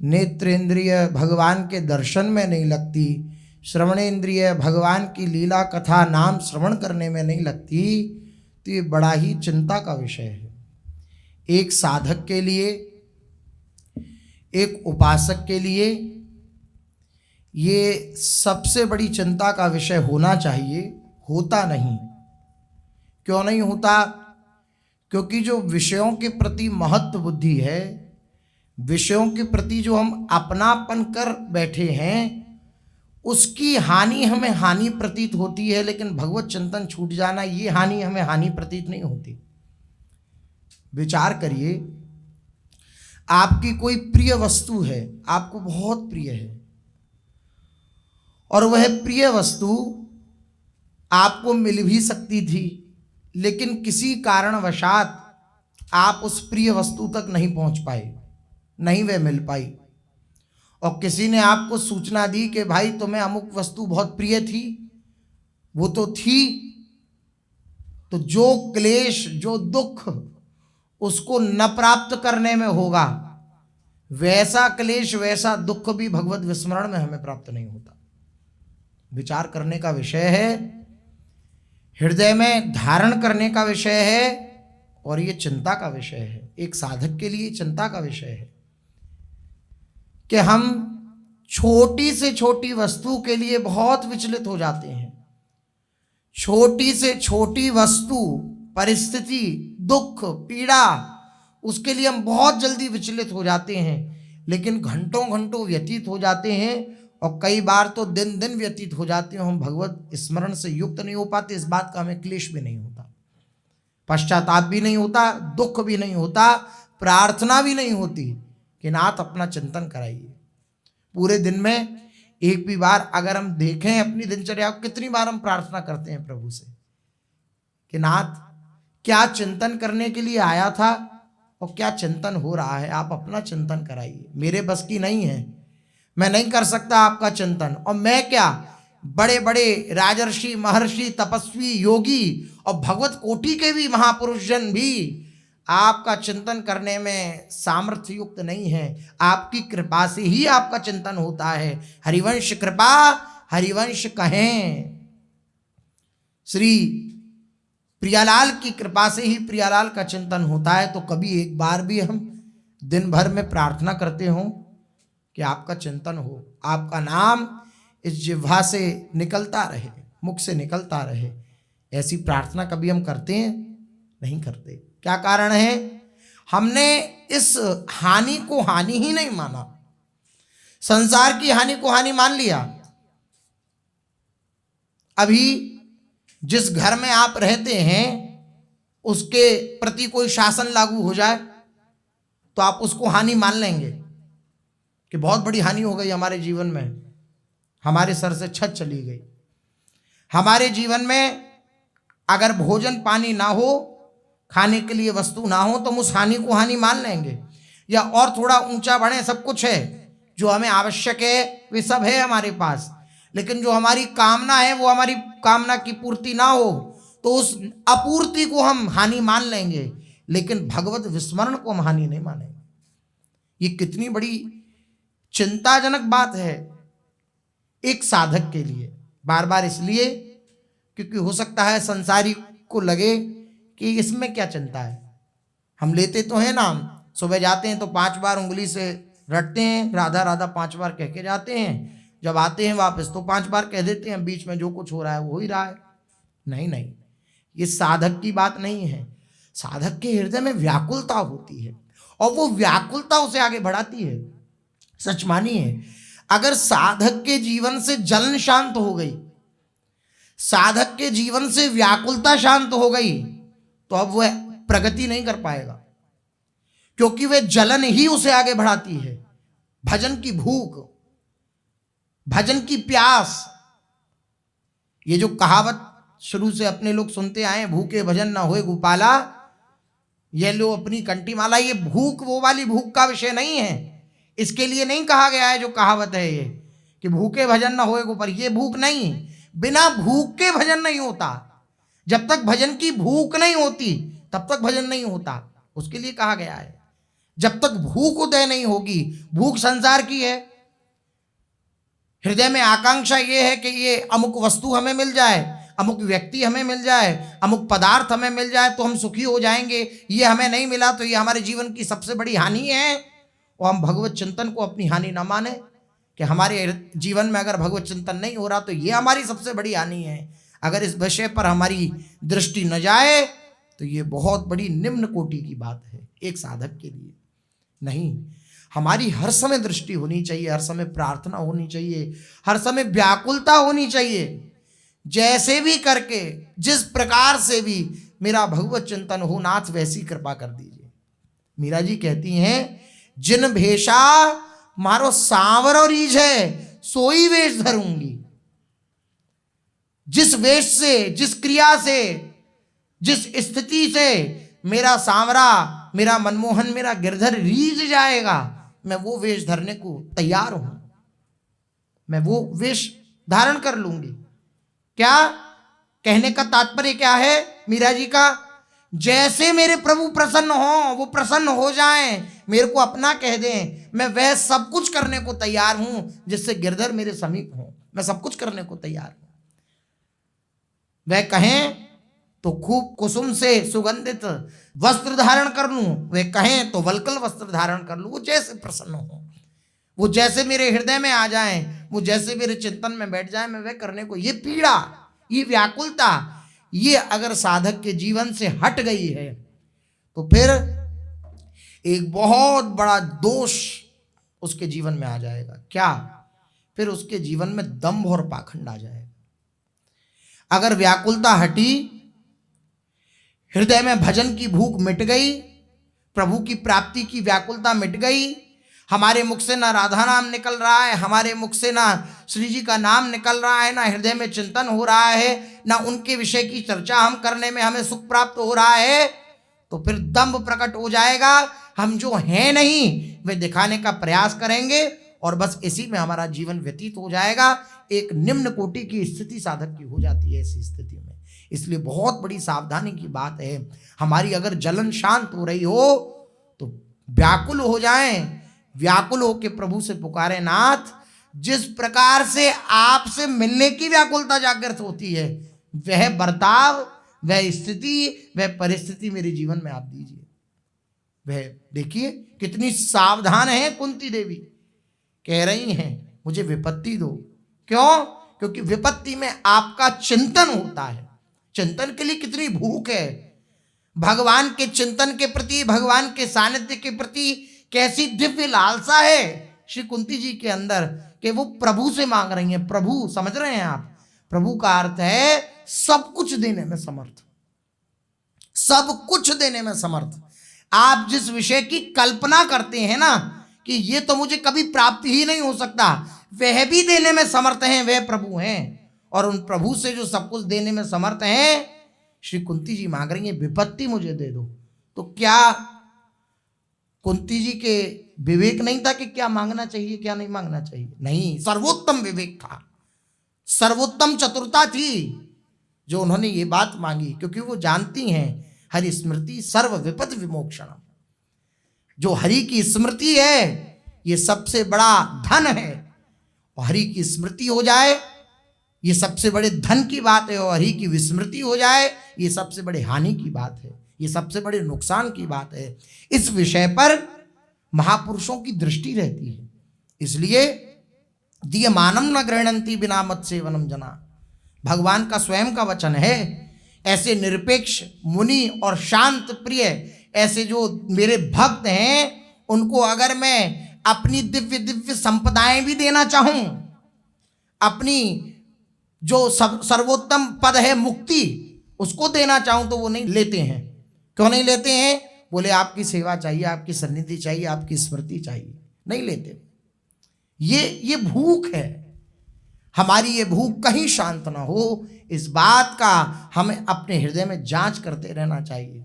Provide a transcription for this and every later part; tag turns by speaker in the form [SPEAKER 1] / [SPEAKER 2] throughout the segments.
[SPEAKER 1] नेत्रेंद्रिय भगवान के दर्शन में नहीं लगती, श्रवणेंद्रिय भगवान की लीला कथा नाम श्रवण करने में नहीं लगती, तो ये बड़ा ही चिंता का विषय है। एक साधक के लिए, एक उपासक के लिए ये सबसे बड़ी चिंता का विषय होना चाहिए, होता नहीं। क्यों नहीं होता? क्योंकि जो विषयों के प्रति महत्व बुद्धि है, विषयों के प्रति जो हम अपनापन कर बैठे हैं, उसकी हानि हमें हानि प्रतीत होती है, लेकिन भगवत चिंतन छूट जाना, ये हानि हमें हानि प्रतीत नहीं होती। विचार करिए, आपकी कोई प्रिय वस्तु है, आपको बहुत प्रिय है, और वह प्रिय वस्तु आपको मिल भी सकती थी, लेकिन किसी कारणवशात आप उस प्रिय वस्तु तक नहीं पहुंच पाए, नहीं वह मिल पाई, और किसी ने आपको सूचना दी कि भाई तुम्हें अमुक वस्तु बहुत प्रिय थी, वो तो थी, तो जो क्लेश, जो दुख उसको न प्राप्त करने में होगा, वैसा क्लेश, वैसा दुख भी भगवत विस्मरण में हमें प्राप्त नहीं होता। विचार करने का विषय है, हृदय में धारण करने का विषय है, और ये चिंता का विषय है। एक साधक के लिए चिंता का विषय है कि हम छोटी से छोटी वस्तु के लिए बहुत विचलित हो जाते हैं। छोटी से छोटी वस्तु, परिस्थिति, दुख, पीड़ा, उसके लिए हम बहुत जल्दी विचलित हो जाते हैं, लेकिन घंटों घंटों व्यतीत हो जाते हैं, और कई बार तो दिन दिन व्यतीत हो जाते हैं, हम भगवत स्मरण से युक्त नहीं हो पाते। इस बात का हमें क्लेश भी नहीं होता, पश्चाताप भी नहीं होता, दुख भी नहीं होता, प्रार्थना भी नहीं होती कि नाथ अपना चिंतन कराइए। पूरे दिन में एक भी बार अगर हम देखें अपनी दिनचर्या को, कितनी बार हम प्रार्थना करते हैं प्रभु से कि नाथ क्या चिंतन करने के लिए आया था और क्या चिंतन हो रहा है, आप अपना चिंतन कराइए। मेरे बस की नहीं है, मैं नहीं कर सकता आपका चिंतन, और मैं क्या, बड़े बड़े राजर्षि, महर्षि, तपस्वी, योगी और भगवत कोटि के भी महापुरुष जन भी आपका चिंतन करने में सामर्थ्य युक्त नहीं है। आपकी कृपा से ही आपका चिंतन होता है। हरिवंश कृपा हरिवंश कहें, श्री प्रियालाल की कृपा से ही प्रियालाल का चिंतन होता है। तो कभी एक बार भी हम दिन भर में प्रार्थना करते हो कि आपका चिंतन हो, आपका नाम इस जिह्वा से निकलता रहे, मुख से निकलता रहे, ऐसी प्रार्थना कभी हम करते हैं? नहीं करते। क्या कारण है? हमने इस हानि को हानि ही नहीं माना, संसार की हानि को हानि मान लिया। अभी जिस घर में आप रहते हैं उसके प्रति कोई शासन लागू हो जाए तो आप उसको हानि मान लेंगे कि बहुत बड़ी हानि हो गई हमारे जीवन में, हमारे सर से छत चली गई। हमारे जीवन में अगर भोजन पानी ना हो, खाने के लिए वस्तु ना हो, तो हम उस हानि को हानि मान लेंगे। या और थोड़ा ऊंचा बढ़े, सब कुछ है जो हमें आवश्यक है, वे सब है हमारे पास, लेकिन जो हमारी कामना है वो हमारी कामना की पूर्ति ना हो तो उस अपूर्ति को हम हानि मान लेंगे, लेकिन भगवत विस्मरण को हम हानि नहीं मानेंगे। ये कितनी बड़ी चिंताजनक बात है एक साधक के लिए। बार बार इसलिए क्योंकि हो सकता है संसारी को लगे कि इसमें क्या चिंता है, हम लेते तो हैं नाम, सुबह जाते हैं तो 5 बार उंगली से रटते हैं, राधा राधा 5 बार कह के जाते हैं, जब आते हैं वापस तो 5 बार कह देते हैं, बीच में जो कुछ हो रहा है वो हो ही रहा है। नहीं नहीं, ये साधक की बात नहीं है। साधक के हृदय में व्याकुलता होती है और वो व्याकुलता उसे आगे बढ़ाती है। सच मानिए, अगर साधक के जीवन से जलन शांत हो गई, साधक के जीवन से व्याकुलता शांत हो गई, तो अब वह प्रगति नहीं कर पाएगा, क्योंकि वह जलन ही उसे आगे बढ़ाती है। भजन की भूख, भजन की प्यास, ये जो कहावत शुरू से अपने लोग सुनते आए, भूखे भजन ना होए गोपाला, ये लो अपनी कंठी माला, ये भूख वो वाली भूख का विषय नहीं है। इसके लिए नहीं कहा गया है जो कहावत है ये कि भूखे भजन ना होए गोपाल, ये भूख नहीं। बिना भूख के भजन नहीं होता। जब तक भजन की भूख नहीं होती तब तक भजन नहीं होता, उसके लिए कहा गया है। जब तक भूख उदय नहीं होगी, भूख संसार की है, हृदय में आकांक्षा ये है कि ये अमुक वस्तु हमें मिल जाए, अमुक व्यक्ति हमें मिल जाए, अमुक पदार्थ हमें मिल जाए तो हम सुखी हो जाएंगे, ये हमें नहीं मिला तो ये हमारे जीवन की सबसे बड़ी हानि है। और हम भगवत चिंतन को अपनी हानि ना माने कि हमारे जीवन में अगर भगवत चिंतन नहीं हो रहा तो ये हमारी सबसे बड़ी हानि है। अगर इस विषय पर हमारी दृष्टि न जाए तो ये बहुत बड़ी निम्न कोटि की बात है एक साधक के लिए। नहीं, हमारी हर समय दृष्टि होनी चाहिए, हर समय प्रार्थना होनी चाहिए, हर समय व्याकुलता होनी चाहिए। जैसे भी करके, जिस प्रकार से भी मेरा भगवत चिंतन हो नाथ, वैसी कृपा कर दीजिए। मीरा जी कहती हैं, जिन भेषा मारो सांवर रीझ है, सोई वेश धरूंगी। जिस वेश से, जिस क्रिया से, जिस स्थिति से मेरा सांवरा, मेरा मनमोहन, मेरा गिरधर रीझ जाएगा, मैं वो वेश धरने को तैयार हूं, मैं वो वेश धारण कर लूंगी। क्या कहने का तात्पर्य क्या है मीरा जी का? जैसे मेरे प्रभु प्रसन्न हो, वो प्रसन्न हो जाएं, मेरे को अपना कह दें, मैं वह सब कुछ करने को तैयार हूं जिससे गिरधर मेरे समीप हो। मैं सब कुछ करने को तैयार हूं। वह कहें तो खूब कुसुम से सुगंधित वस्त्र धारण कर लूं, वे कहें तो वल्कल वस्त्र धारण कर लूं। वो जैसे प्रसन्न हो, वो जैसे मेरे हृदय में आ जाएं, वो जैसे मेरे चिंतन में बैठ जाएं, मैं वह करने को। ये पीड़ा, ये व्याकुलता, ये अगर साधक के जीवन से हट गई है तो फिर एक बहुत बड़ा दोष उसके जीवन में आ जाएगा। क्या? फिर उसके जीवन में दंभ और पाखंड आ जाएगा। अगर व्याकुलता हटी, हृदय में भजन की भूख मिट गई, प्रभु की प्राप्ति की व्याकुलता मिट गई, हमारे मुख से ना राधा नाम निकल रहा है, हमारे मुख से ना श्री जी का नाम निकल रहा है, ना हृदय में चिंतन हो रहा है, ना उनके विषय की चर्चा हम करने में हमें सुख प्राप्त हो रहा है, तो फिर दंभ प्रकट हो जाएगा। हम जो हैं नहीं वे दिखाने का प्रयास करेंगे और बस इसी में हमारा जीवन व्यतीत हो जाएगा। एक निम्न कोटि की स्थिति साधक की हो जाती है ऐसी स्थिति में। इसलिए बहुत बड़ी सावधानी की बात है। हमारी अगर जलन शांत हो रही हो तो व्याकुल हो जाएं, व्याकुल होकर प्रभु से पुकारे, नाथ जिस प्रकार से आपसे मिलने की व्याकुलता जागृत होती है, वह बर्ताव, वह स्थिति, वह परिस्थिति मेरे जीवन में आप दीजिए। वह देखिए कितनी सावधान है कुंती देवी, कह रही हैं मुझे विपत्ति दो। क्यों? क्योंकि विपत्ति में आपका चिंतन होता है। चिंतन के लिए कितनी भूख है, भगवान के चिंतन के प्रति, भगवान के सानिध्य के प्रति कैसी दिव्य लालसा है श्री कुंती जी के अंदर कि वो प्रभु से मांग रही हैं। प्रभु, समझ रहे हैं आप? प्रभु का अर्थ है सब कुछ देने में समर्थ, सब कुछ देने में समर्थ। आप जिस विषय की कल्पना करते हैं ना कि ये तो मुझे कभी प्राप्त ही नहीं हो सकता, वह भी देने में समर्थ हैं, वह प्रभु हैं। और उन प्रभु से जो सब कुछ देने में समर्थ हैं, श्री कुंती जी मांग रही हैं विपत्ति मुझे दे दो। तो क्या कुंती जी के विवेक नहीं था कि क्या मांगना चाहिए क्या नहीं मांगना चाहिए? नहीं, सर्वोत्तम विवेक था, सर्वोत्तम चतुरता थी जो उन्होंने ये बात मांगी, क्योंकि वो जानती हैं हरि स्मृति सर्व विपद विमोक्षणम। जो हरि की स्मृति है ये सबसे बड़ा धन है, और हरि की स्मृति हो जाए ये सबसे बड़े धन की बात है, और हरि की विस्मृति हो जाए ये सबसे बड़े हानि की बात है, ये सबसे बड़े नुकसान की बात है। इस विषय पर महापुरुषों की दृष्टि रहती है। इसलिए दीयमानम न गृह्णन्ति बिना मत सेवनम जना, भगवान का स्वयं का वचन है। ऐसे निरपेक्ष मुनि और शांत प्रिय ऐसे जो मेरे भक्त हैं, उनको अगर मैं अपनी दिव्य दिव्य संपदाएं भी देना चाहूं, अपनी जो सर्वोत्तम पद है मुक्ति, उसको देना चाहूं तो वो नहीं लेते हैं। क्यों नहीं लेते हैं? बोले आपकी सेवा चाहिए, आपकी सन्निधि चाहिए, आपकी स्मृति चाहिए, नहीं लेते। ये भूख है हमारी, ये भूख कहीं शांत ना हो, इस बात का हमें अपने हृदय में जांच करते रहना चाहिए।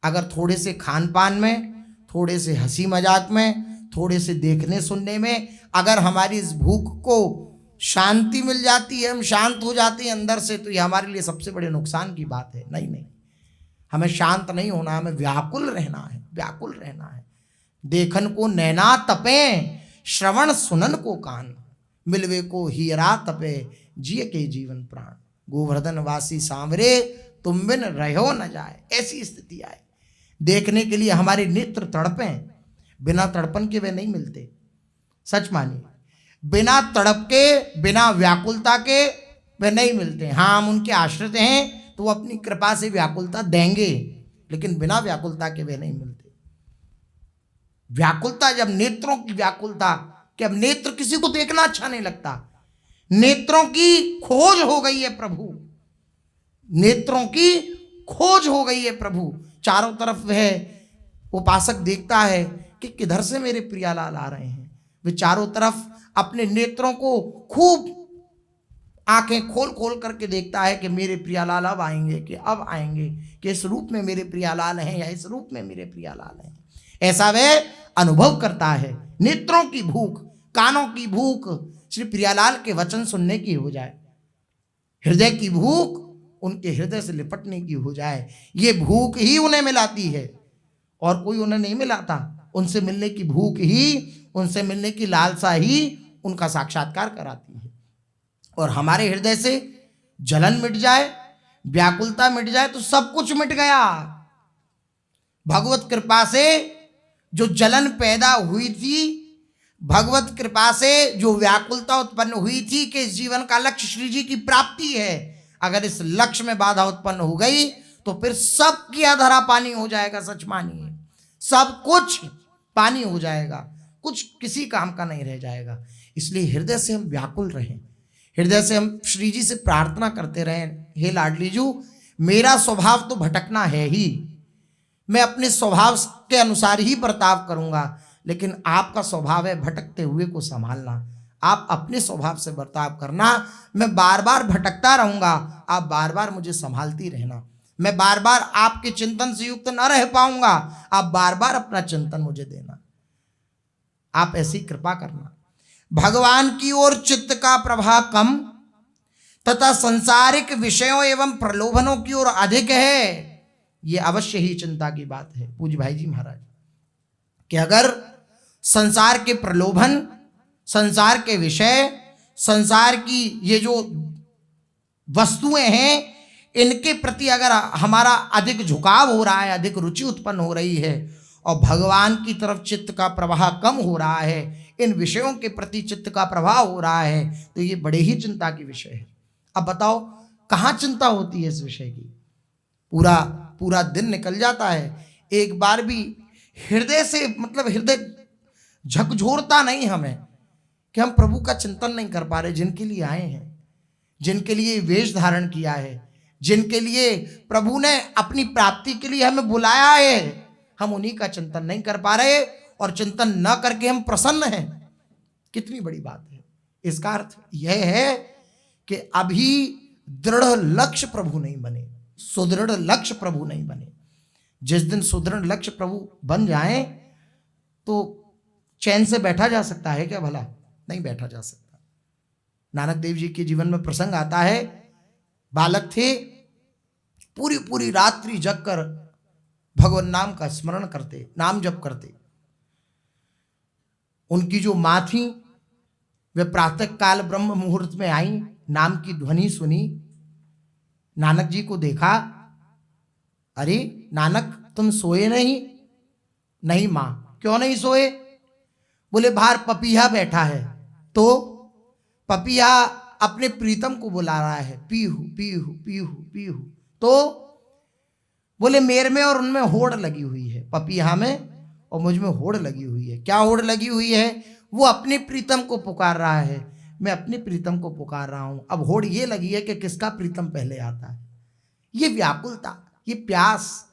[SPEAKER 1] अगर थोड़े से खान पान में, थोड़े से हंसी मजाक में, थोड़े से देखने सुनने में अगर हमारी इस भूख को शांति मिल जाती है, हम शांत हो जाते हैं अंदर से, तो ये हमारे लिए सबसे बड़े नुकसान की बात है। नहीं, हमें शांत नहीं होना, हमें व्याकुल रहना है, व्याकुल रहना है। देखन को नैना तपे, श्रवण सुनन को कान, मिलवे को हीरा तपे, जिय के जीवन प्राण। गोवर्धन वासी सांवरे, तुम बिन रहो न जाए। ऐसी स्थिति आए, देखने के लिए हमारे नेत्र तड़पें, बिना तड़पन के वे नहीं मिलते। सच मानिए, बिना तड़प के, बिना व्याकुलता के वे नहीं मिलते। हाँ, हम उनके आश्रित हैं तो वो अपनी कृपा से व्याकुलता देंगे, लेकिन बिना व्याकुलता के वे नहीं मिलते। व्याकुलता, जब नेत्रों की व्याकुलता कि अब नेत्र किसी को देखना अच्छा नहीं लगता, नेत्रों की खोज हो गई है प्रभु, नेत्रों की खोज हो गई है प्रभु। चारों तरफ वह उपासक देखता है कि किधर से मेरे प्रियालाल आ रहे हैं। वे चारों तरफ अपने नेत्रों को खूब आंखें खोल खोल करके देखता है कि मेरे प्रियालाल अब आएंगे, कि अब आएंगे, कि इस रूप में मेरे प्रियालाल हैं या इस रूप में मेरे प्रियालाल हैं। ऐसा वह अनुभव करता है। नेत्रों की भूख, कानों की भूख श्री प्रियालाल के वचन सुनने की हो जाए, हृदय की भूख उनके हृदय से लिपटने की हो जाए, ये भूख ही उन्हें मिलाती है और कोई उन्हें नहीं मिलाता। उनसे मिलने की भूख ही, उनसे मिलने की लालसा ही उनका साक्षात्कार कराती है। और हमारे हृदय से जलन मिट जाए, व्याकुलता मिट जाए तो सब कुछ मिट गया। भगवत कृपा से जो जलन पैदा हुई थी, भगवत कृपा से जो व्याकुलता उत्पन्न हुई थी कि इस जीवन का लक्ष्य श्री जी की प्राप्ति है, अगर इस लक्ष्य में बाधा उत्पन्न हो गई तो फिर सब किया धरा पानी हो जाएगा। सच मानिए, सब कुछ पानी हो जाएगा, कुछ किसी काम का नहीं रह जाएगा। इसलिए हृदय से हम व्याकुल रहें, हृदय से हम श्री जी से प्रार्थना करते रहें, हे लाडली जू, मेरा स्वभाव तो भटकना है ही, मैं अपने स्वभाव के अनुसार ही बर्ताव करूंगा, लेकिन आपका स्वभाव है भटकते हुए को संभालना। आप अपने स्वभाव से बर्ताव करना, मैं बार बार भटकता रहूंगा, आप बार बार मुझे संभालती रहना। मैं बार बार आपके चिंतन से युक्त न रह पाऊंगा, आप बार बार अपना चिंतन मुझे देना। आप ऐसी कृपा करना। भगवान की ओर चित्त का प्रवाह कम तथा संसारिक विषयों एवं प्रलोभनों की ओर अधिक है, ये अवश्य ही चिंता की बात है पूज्य भाई जी महाराज, कि अगर संसार के प्रलोभन, संसार के विषय, संसार की ये जो वस्तुएं हैं, इनके प्रति अगर हमारा अधिक झुकाव हो रहा है, अधिक रुचि उत्पन्न हो रही है और भगवान की तरफ चित्त का प्रवाह कम हो रहा है, इन विषयों के प्रति चित्त का प्रवाह हो रहा है, तो ये बड़े ही चिंता की विषय है। अब बताओ कहाँ चिंता होती है इस विषय की? पूरा पूरा दिन निकल जाता है, एक बार भी हृदय से, मतलब हृदय झकझोरता नहीं हमें कि हम प्रभु का चिंतन नहीं कर पा रहे, जिनके लिए आए हैं, जिनके लिए वेश धारण किया है, जिनके लिए प्रभु ने अपनी प्राप्ति के लिए हमें बुलाया है, हम उन्हीं का चिंतन नहीं कर पा रहे और चिंतन न करके हम प्रसन्न हैं। कितनी बड़ी बात है। इसका अर्थ यह है कि अभी दृढ़ लक्ष्य प्रभु नहीं बने, सुदृढ़ लक्ष्य प्रभु नहीं बने। जिस दिन सुदृढ़ लक्ष्य प्रभु बन जाए तो चैन से बैठा जा सकता है क्या? भला नहीं बैठा जा सकता। नानक देव जी के जीवन में प्रसंग आता है, बालक थे, पूरी पूरी रात्रि जग कर भगवान नाम का स्मरण करते, नाम जप करते। उनकी जो माँ थी वे प्रातः काल ब्रह्म मुहूर्त में आई, नाम की ध्वनि सुनी, नानक जी को देखा, अरे नानक तुम सोए नहीं? नहीं माँ। क्यों नहीं सोए? बोले बाहर पपीहा बैठा है, तो पपीहा अपने प्रीतम को बुला रहा है, पीहू पीहू पीहू पीहू। तो बोले मेरे में और उनमें होड़ लगी हुई है, पपीहा में और मुझ में होड़ लगी हुई है। क्या होड़ लगी हुई है? वो अपने प्रीतम को पुकार रहा है, मैं अपने प्रीतम को पुकार रहा हूं। अब होड़ ये लगी है कि किसका प्रीतम पहले आता है। ये व्याकुलता, ये प्यास,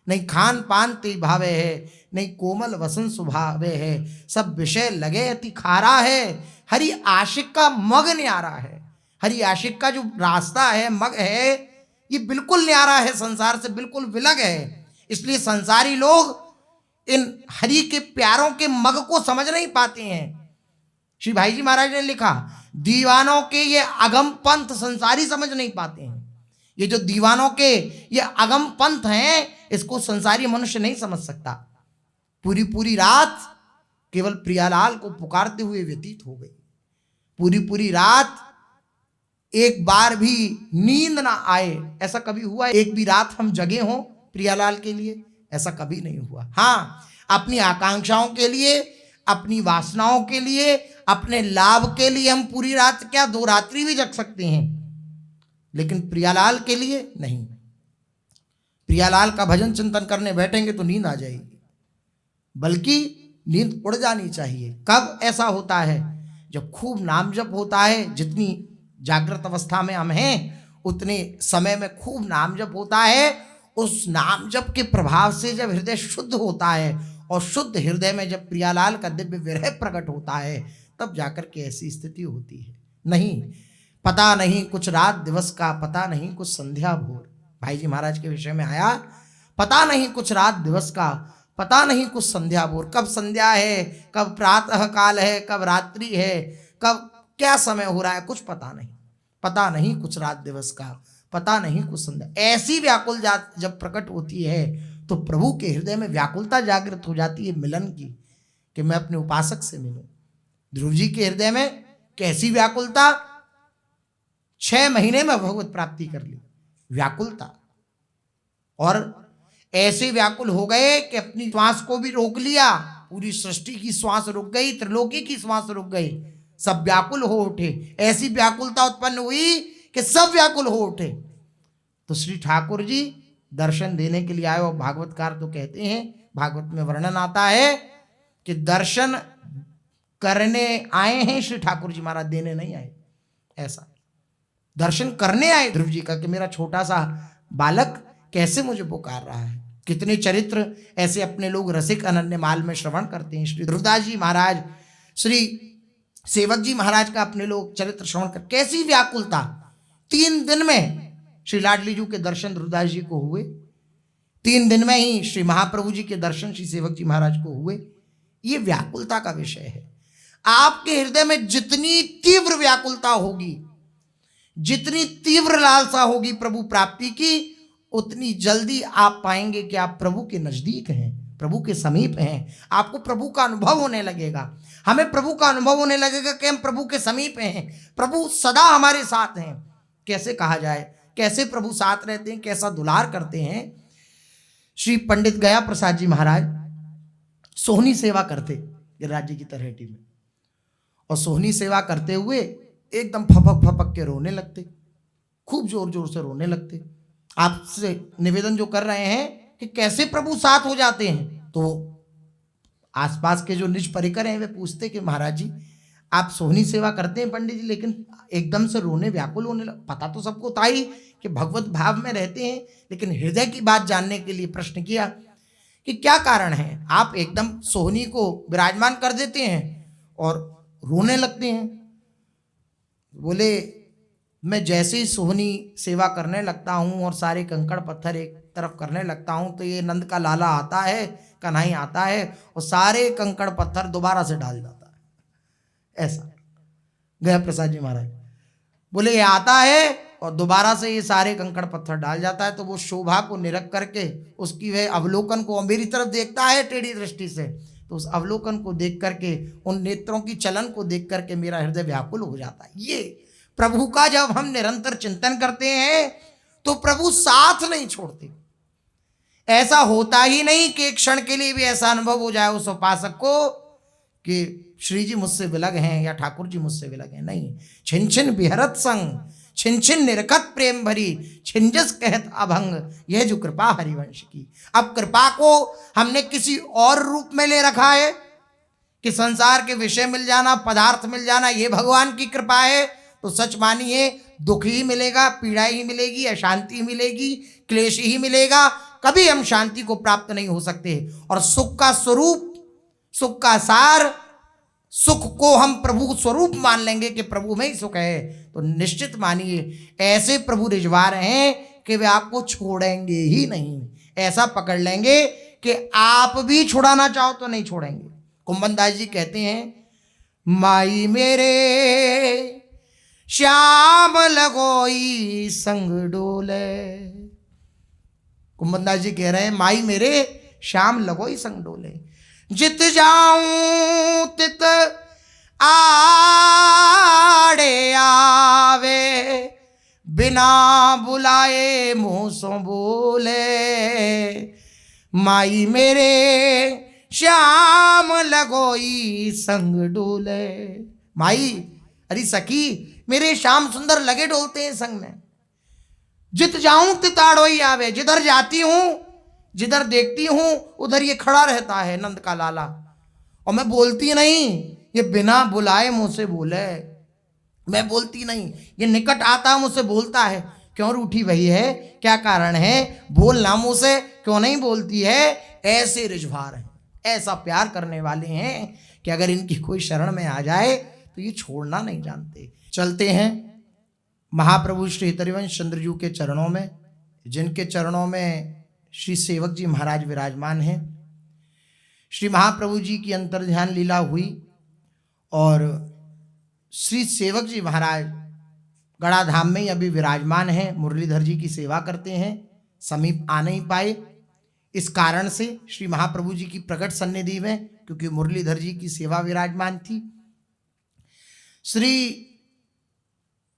[SPEAKER 1] नहीं खान पान ते भावे है, नहीं कोमल वसन सुभावे है, सब विषय लगे अति खारा है। हरि आशिक का मग न्यारा है, हरि आशिक का जो रास्ता है, मग है, ये बिल्कुल न्यारा है, संसार से बिल्कुल विलग है। इसलिए संसारी लोग इन हरि के प्यारों के मग को समझ नहीं पाते हैं। श्री भाई जी महाराज ने लिखा, दीवानों के ये अगम पंथ संसारी समझ नहीं पाते हैं। ये जो दीवानों के ये अगम पंथ हैं, इसको संसारी मनुष्य नहीं समझ सकता। पूरी पूरी रात केवल प्रियालाल को पुकारते हुए व्यतीत हो गई। पूरी पूरी रात एक बार भी नींद ना आए, ऐसा कभी हुआ? एक भी रात हम जगे हों प्रियालाल के लिए? ऐसा कभी नहीं हुआ। हाँ, अपनी आकांक्षाओं के लिए, अपनी वासनाओं के लिए, अपने लाभ के लिए हम पूरी रात क्या 2 रात्रि भी जग सकते हैं, लेकिन प्रियालाल के लिए नहीं। प्रियालाल का भजन चिंतन करने बैठेंगे तो नींद आ जाएगी, बल्कि नींद उड़ जानी चाहिए। कब ऐसा होता है? जब खूब नाम जप होता है। जितनी जागृत अवस्था में हम हैं उतने समय में खूब नाम जप होता है। उस नाम जप के प्रभाव से जब हृदय शुद्ध होता है और शुद्ध हृदय में जब प्रियालाल का दिव्य विरह प्रकट होता है, तब जाकर के ऐसी स्थिति होती है। नहीं, पता नहीं कुछ रात दिवस का, पता नहीं कुछ संध्या भोर। भाई जी महाराज के विषय में आया, पता नहीं कुछ रात दिवस का, पता नहीं कुछ संध्या भोर। कब संध्या है, कब प्रातः काल है, कब रात्रि है, कब क्या समय हो रहा है, कुछ पता नहीं। पता नहीं कुछ रात दिवस का, पता नहीं कुछ संध्या। ऐसी व्याकुल जब प्रकट होती है तो प्रभु के हृदय में व्याकुलता जागृत हो जाती है मिलन की, कि मैं अपने उपासक से मिलूं। ध्रुव जी के हृदय में कैसी व्याकुलता! 6 महीने में भगवत प्राप्ति कर ली, व्याकुलता। और ऐसे व्याकुल हो गए कि अपनी श्वास को भी रोक लिया। पूरी सृष्टि की श्वास रुक गई, त्रिलोकी की श्वास रुक गई, सब व्याकुल हो उठे। ऐसी व्याकुलता उत्पन्न हुई कि सब व्याकुल हो उठे। तो श्री ठाकुर जी दर्शन देने के लिए आए। और भागवतकार तो कहते हैं, भागवत में वर्णन आता है कि दर्शन करने आए हैं श्री ठाकुर जी महाराज, देने नहीं आए। ऐसा दर्शन करने आए ध्रुव जी का, कि मेरा छोटा सा बालक कैसे मुझे पुकार रहा है। कितने चरित्र ऐसे अपने लोग रसिक अनन्य माल में श्रवण करते हैं। श्री ध्रुवदास जी महाराज, श्री सेवक जी महाराज का अपने लोग चरित्र श्रवण कर, कैसी व्याकुलता! 3 दिन में श्री लाडली जी के दर्शन ध्रुवदास जी को हुए। 3 दिन में ही श्री महाप्रभु जी के दर्शन श्री सेवक जी महाराज को हुए। ये व्याकुलता का विषय है। आपके हृदय में जितनी तीव्र व्याकुलता होगी, जितनी तीव्र लालसा होगी प्रभु प्राप्ति की, उतनी जल्दी आप पाएंगे कि आप प्रभु के नजदीक हैं, प्रभु के समीप हैं। आपको प्रभु का अनुभव होने लगेगा। हमें प्रभु का अनुभव होने लगेगा कि हम प्रभु के समीप हैं, प्रभु सदा हमारे साथ हैं। कैसे कहा जाए, कैसे प्रभु साथ रहते हैं, कैसा दुलार करते हैं। श्री पंडित गया प्रसाद जी महाराज सोहनी सेवा करते गिरिराज जी की तरहेटी में, और सोहनी सेवा करते हुए एकदम फपक फपक के रोने लगते, खूब जोर जोर से रोने लगते। आपसे निवेदन जो कर रहे हैं कि कैसे प्रभु साथ हो जाते हैं, तो आसपास के जो निज परिकर हैं वे पूछते कि महाराज जी आप सोहनी सेवा करते हैं पंडित जी, लेकिन एकदम से रोने व्याकुल होने लग। पता तो सबको था ही कि भगवत भाव में रहते हैं, लेकिन हृदय की बात जानने के लिए प्रश्न किया कि क्या कारण है, आप एकदम सोहनी को विराजमान कर देते हैं और रोने लगते हैं। बोले मैं जैसे ही सोहनी सेवा करने लगता हूँ और सारे कंकड़ पत्थर एक तरफ करने लगता हूँ, तो ये नंद का लाला आता है, कन्हई आता है और सारे कंकड़ पत्थर दोबारा से डाल जाता है। ऐसा गया प्रसाद जी महाराज बोले, ये आता है और दोबारा से ये सारे कंकड़ पत्थर डाल जाता है। तो वो शोभा को निरख करके उसकी वह अवलोकन को मेरी तरफ देखता है टेढ़ी दृष्टि से, तो उस अवलोकन को देख करके, उन नेत्रों की चलन को देख करके मेरा हृदय व्याकुल हो जाता है। ये प्रभु का जब हम निरंतर चिंतन करते हैं तो प्रभु साथ नहीं छोड़ते। ऐसा होता ही नहीं कि एक क्षण के लिए भी ऐसा अनुभव हो जाए उस उपासक को कि श्री जी मुझसे विलग हैं या ठाकुर जी मुझसे विलग हैं। नहीं, छिन छिन बिहरत संग, छिन छिन निरखत प्रेम भरी, छिंजस कहत अभंग, यह जो कृपा हरिवंश की। अब कृपा को हमने किसी और रूप में ले रखा है कि संसार के विषय मिल जाना, पदार्थ मिल जाना, ये भगवान की कृपा है। तो सच मानिए दुख ही मिलेगा, पीड़ा ही मिलेगी, अशांति मिलेगी, क्लेश ही मिलेगा। कभी हम शांति को प्राप्त नहीं हो सकते। और सुख का स्वरूप, सुख का सार, सुख को हम प्रभु स्वरूप मान लेंगे कि प्रभु में ही सुख है, तो निश्चित मानिए ऐसे प्रभु रिजवा रहे हैं कि वे आपको छोड़ेंगे ही नहीं। ऐसा पकड़ लेंगे कि आप भी छुड़ाना चाहो तो नहीं छोड़ेंगे। कुंभन दास जी कहते हैं, माई मेरे श्याम लगोई संग डोले। कुंभन दास जी कह रहे हैं, माई मेरे श्याम लगोई संग डोले। जित जाऊं तित आड़े आवे, बिना बुलाए मुँह सो बोले, माई मेरे श्याम लगोई संग डोले। माई, अरे सखी, मेरे श्याम सुंदर लगे डोलते हैं संग में। जित जाऊं तित आड़ोई आवे, जिधर जाती हूं, जिधर देखती हूं, उधर ये खड़ा रहता है नंद का लाला, और मैं बोलती नहीं, ये बिना बुलाए मुझसे बोले। मैं बोलती नहीं, ये निकट आता मुझसे बोलता है। क्यों रूठी भई है, क्या कारण है, बोलना मुंह से क्यों नहीं बोलती है। ऐसे रिझवार हैं, ऐसा प्यार करने वाले हैं कि अगर इनकी कोई शरण में आ जाए तो ये छोड़ना नहीं जानते। चलते हैं महाप्रभु श्री हरिवंश चंद्रजू के चरणों में, जिनके चरणों में श्री सेवक जी महाराज विराजमान हैं। श्री महाप्रभु जी की अंतर्ध्यान लीला हुई और श्री सेवक जी महाराज गड़ा धाम में ही अभी विराजमान हैं, मुरलीधर जी की सेवा करते हैं, समीप आ नहीं पाए। इस कारण से श्री महाप्रभु जी की प्रकट सन्निधि में, क्योंकि मुरलीधर जी की सेवा विराजमान थी, श्री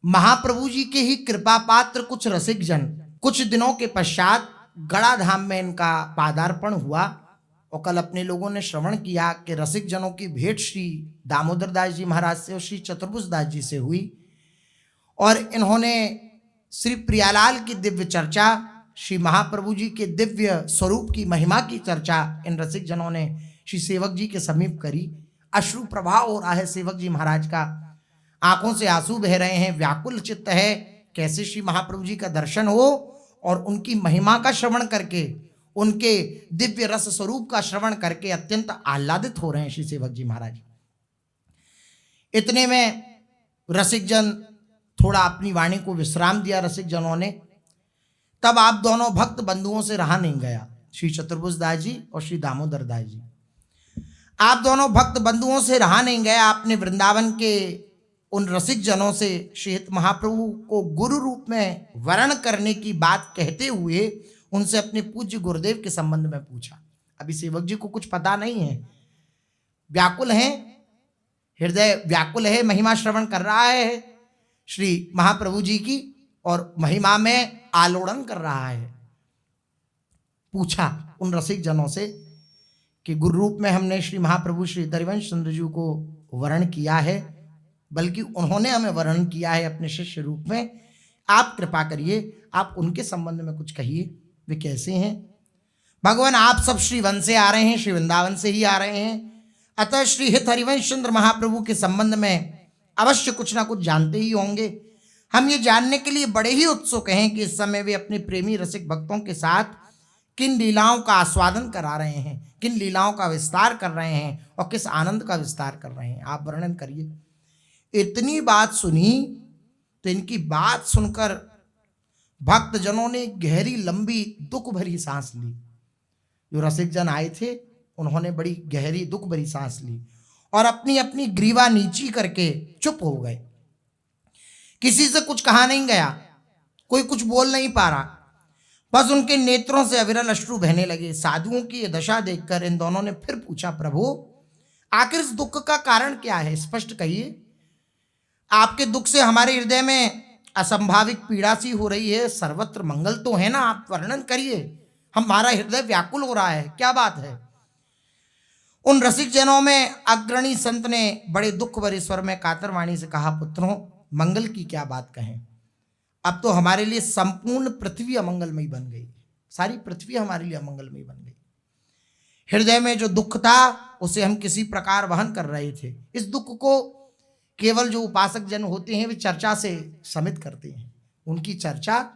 [SPEAKER 1] महाप्रभु जी के ही कृपा पात्र कुछ रसिक जन कुछ दिनों के पश्चात गड़ा धाम में इनका पादार्पण हुआ। और कल अपने लोगों ने श्रवण किया कि रसिक जनों की भेंट श्री दामोदर दास जी महाराज से और श्री चतुर्भुज दास जी से हुई, और इन्होंने श्री प्रियालाल की दिव्य चर्चा, श्री महाप्रभु जी के दिव्य स्वरूप की महिमा की चर्चा इन रसिक जनों ने श्री सेवक जी के समीप करी। अश्रु प्रभाव हो रहा है सेवक जी महाराज का, आंखों से आंसू बह रहे हैं, व्याकुल चित्त है, कैसे श्री महाप्रभु जी का दर्शन हो और उनकी महिमा का श्रवण करके, उनके दिव्य रस स्वरूप का श्रवण करके अत्यंत आह्लादित हो रहे हैं श्री सेवक जी महाराज। इतने में रसिक जन थोड़ा अपनी वाणी को विश्राम दिया रसिक जनों ने। तब आप दोनों भक्त बंधुओं से रहा नहीं गया, श्री चतुर्भुज दास जी और श्री दामोदर दास जी, आप दोनों भक्त बंधुओं से रहा नहीं गया। आपने वृंदावन के उन रसिक जनों से श्री महाप्रभु को गुरु रूप में वर्ण करने की बात कहते हुए उनसे अपने पूज्य गुरुदेव के संबंध में पूछा। अभी सेवक जी को कुछ पता नहीं है, व्याकुल हैं, हृदय व्याकुल है, महिमा श्रवण कर रहा है श्री महाप्रभु जी की और महिमा में आलोड़न कर रहा है। पूछा उन रसिक जनों से कि गुरु रूप में हमने श्री महाप्रभु श्री हरिवंश चंद्रजू को वर्ण किया है, बल्कि उन्होंने हमें वर्णन किया है अपने शिष्य रूप में, आप कृपा करिए, आप उनके संबंध में कुछ कहिए, वे कैसे हैं। भगवान आप सब श्री वन से आ रहे हैं, श्री वृंदावन से ही आ रहे हैं, अतः श्री हित हरिवंश चंद्र महाप्रभु के संबंध में अवश्य कुछ ना कुछ जानते ही होंगे। हम ये जानने के लिए बड़े ही उत्सुक हैं कि इस समय वे अपने प्रेमी रसिक भक्तों के साथ किन लीलाओं का आस्वादन करा रहे हैं, किन लीलाओं का विस्तार कर रहे हैं और किस आनंद का विस्तार कर रहे हैं, आप वर्णन करिए। इतनी बात सुनी तो इनकी बात सुनकर भक्त जनों ने गहरी लंबी दुख भरी सांस ली। जो रसिक जन आए थे उन्होंने बड़ी गहरी दुख भरी सांस ली और अपनी अपनी ग्रीवा नीची करके चुप हो गए। किसी से कुछ कहा नहीं गया, कोई कुछ बोल नहीं पा रहा, बस उनके नेत्रों से अविरल अश्रु बहने लगे। साधुओं की ये दशा देखकर इन दोनों ने फिर पूछा, प्रभु आखिर इस दुख का कारण क्या है, स्पष्ट कहिए। आपके दुख से हमारे हृदय में असंभाविक पीड़ा सी हो रही है, सर्वत्र मंगल तो है ना, आप वर्णन करिए, हमारा हृदय व्याकुल हो रहा है, क्या बात है। उन रसिक जनों में अग्रणी संत ने बड़े दुख भरे स्वर में कातर वाणी से कहा, पुत्रों मंगल की क्या बात कहें, अब तो हमारे लिए संपूर्ण पृथ्वी अमंगलमयी बन गई, सारी पृथ्वी हमारे लिए अमंगलमयी बन गई। हृदय में जो दुख था उसे हम किसी प्रकार वहन कर रहे थे, इस दुख को केवल जो उपासक जन होते हैं वे चर्चा से शमित करते हैं, उनकी चर्चा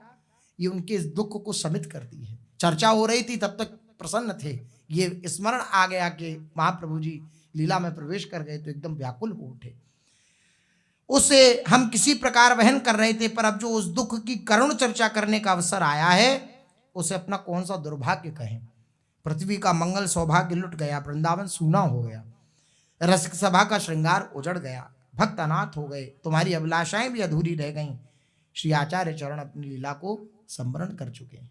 [SPEAKER 1] ये उनके इस दुख को शमित करती है। चर्चा हो रही थी तब तक प्रसन्न थे, ये स्मरण आ गया कि महाप्रभु जी लीला में प्रवेश कर गए तो एकदम व्याकुल हो उठे। उसे हम किसी प्रकार वहन कर रहे थे, पर अब जो उस दुख की करुण चर्चा करने का अवसर आया है उसे अपना कौन सा दुर्भाग्य कहें। पृथ्वी का मंगल सौभाग्य लुट गया, वृंदावन सूना हो गया, रसिक सभा का श्रृंगार उजड़ गया, भक्त अनाथ हो गए, तुम्हारी अभिलाषाएं भी अधूरी रह गईं। श्री आचार्य चरण अपनी लीला को संवरण कर चुके हैं।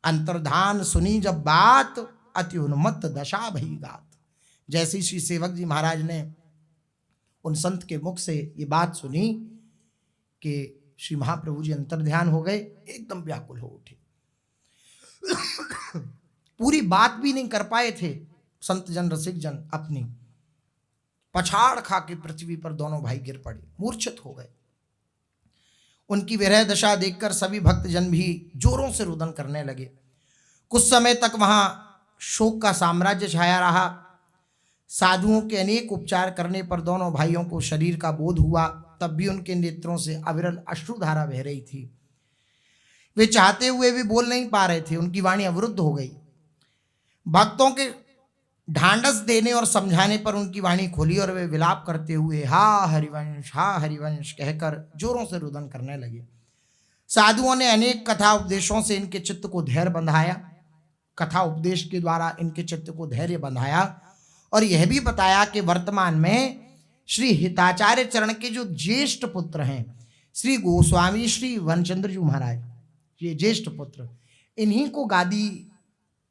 [SPEAKER 1] अंतर्धान सुनी जब बात, अति उन्मत्त दशा भई गात। जैसे ही श्री सेवक जी महाराज ने उन संत के मुख से ये बात सुनी कि श्री महाप्रभु जी अंतर्ध्यान हो गए, एकदम व्याकुल हो उठे। पूरी बात भी नहीं कर पाए थे संत जन रसिक जन, अपनी पछाड़ खा के पृथ्वी पर दोनों भाई गिर पड़े, मूर्छित हो गए। उनकी विरह दशा देखकर सभी भक्तजन भी जोरों से रुदन करने लगे। कुछ समय तक वहां शोक का साम्राज्य छाया रहा। साधुओं के अनेक उपचार करने पर दोनों भाइयों को शरीर का बोध हुआ, तब भी उनके नेत्रों से अविरल अश्रुधारा बह रही थी। वे चाहते हुए भी बोल नहीं पा रहे थे, उनकी वाणी अवरुद्ध हो गई। भक्तों के ढांढस देने और समझाने पर उनकी वाणी खुली और वे विलाप करते हुए हा हरिवंश कहकर जोरों से रुदन करने लगे। साधुओं ने अनेक कथा उपदेशों से इनके चित्त को धैर्य बंधाया, कथा उपदेश के द्वारा इनके चित्त को धैर्य बंधाया और यह भी बताया कि वर्तमान में श्री हिताचार्य चरण के जो ज्येष्ठ पुत्र हैं श्री गोस्वामी श्री वनचंद्र जी महाराज, ये ज्येष्ठ पुत्र, इन्हीं को गादी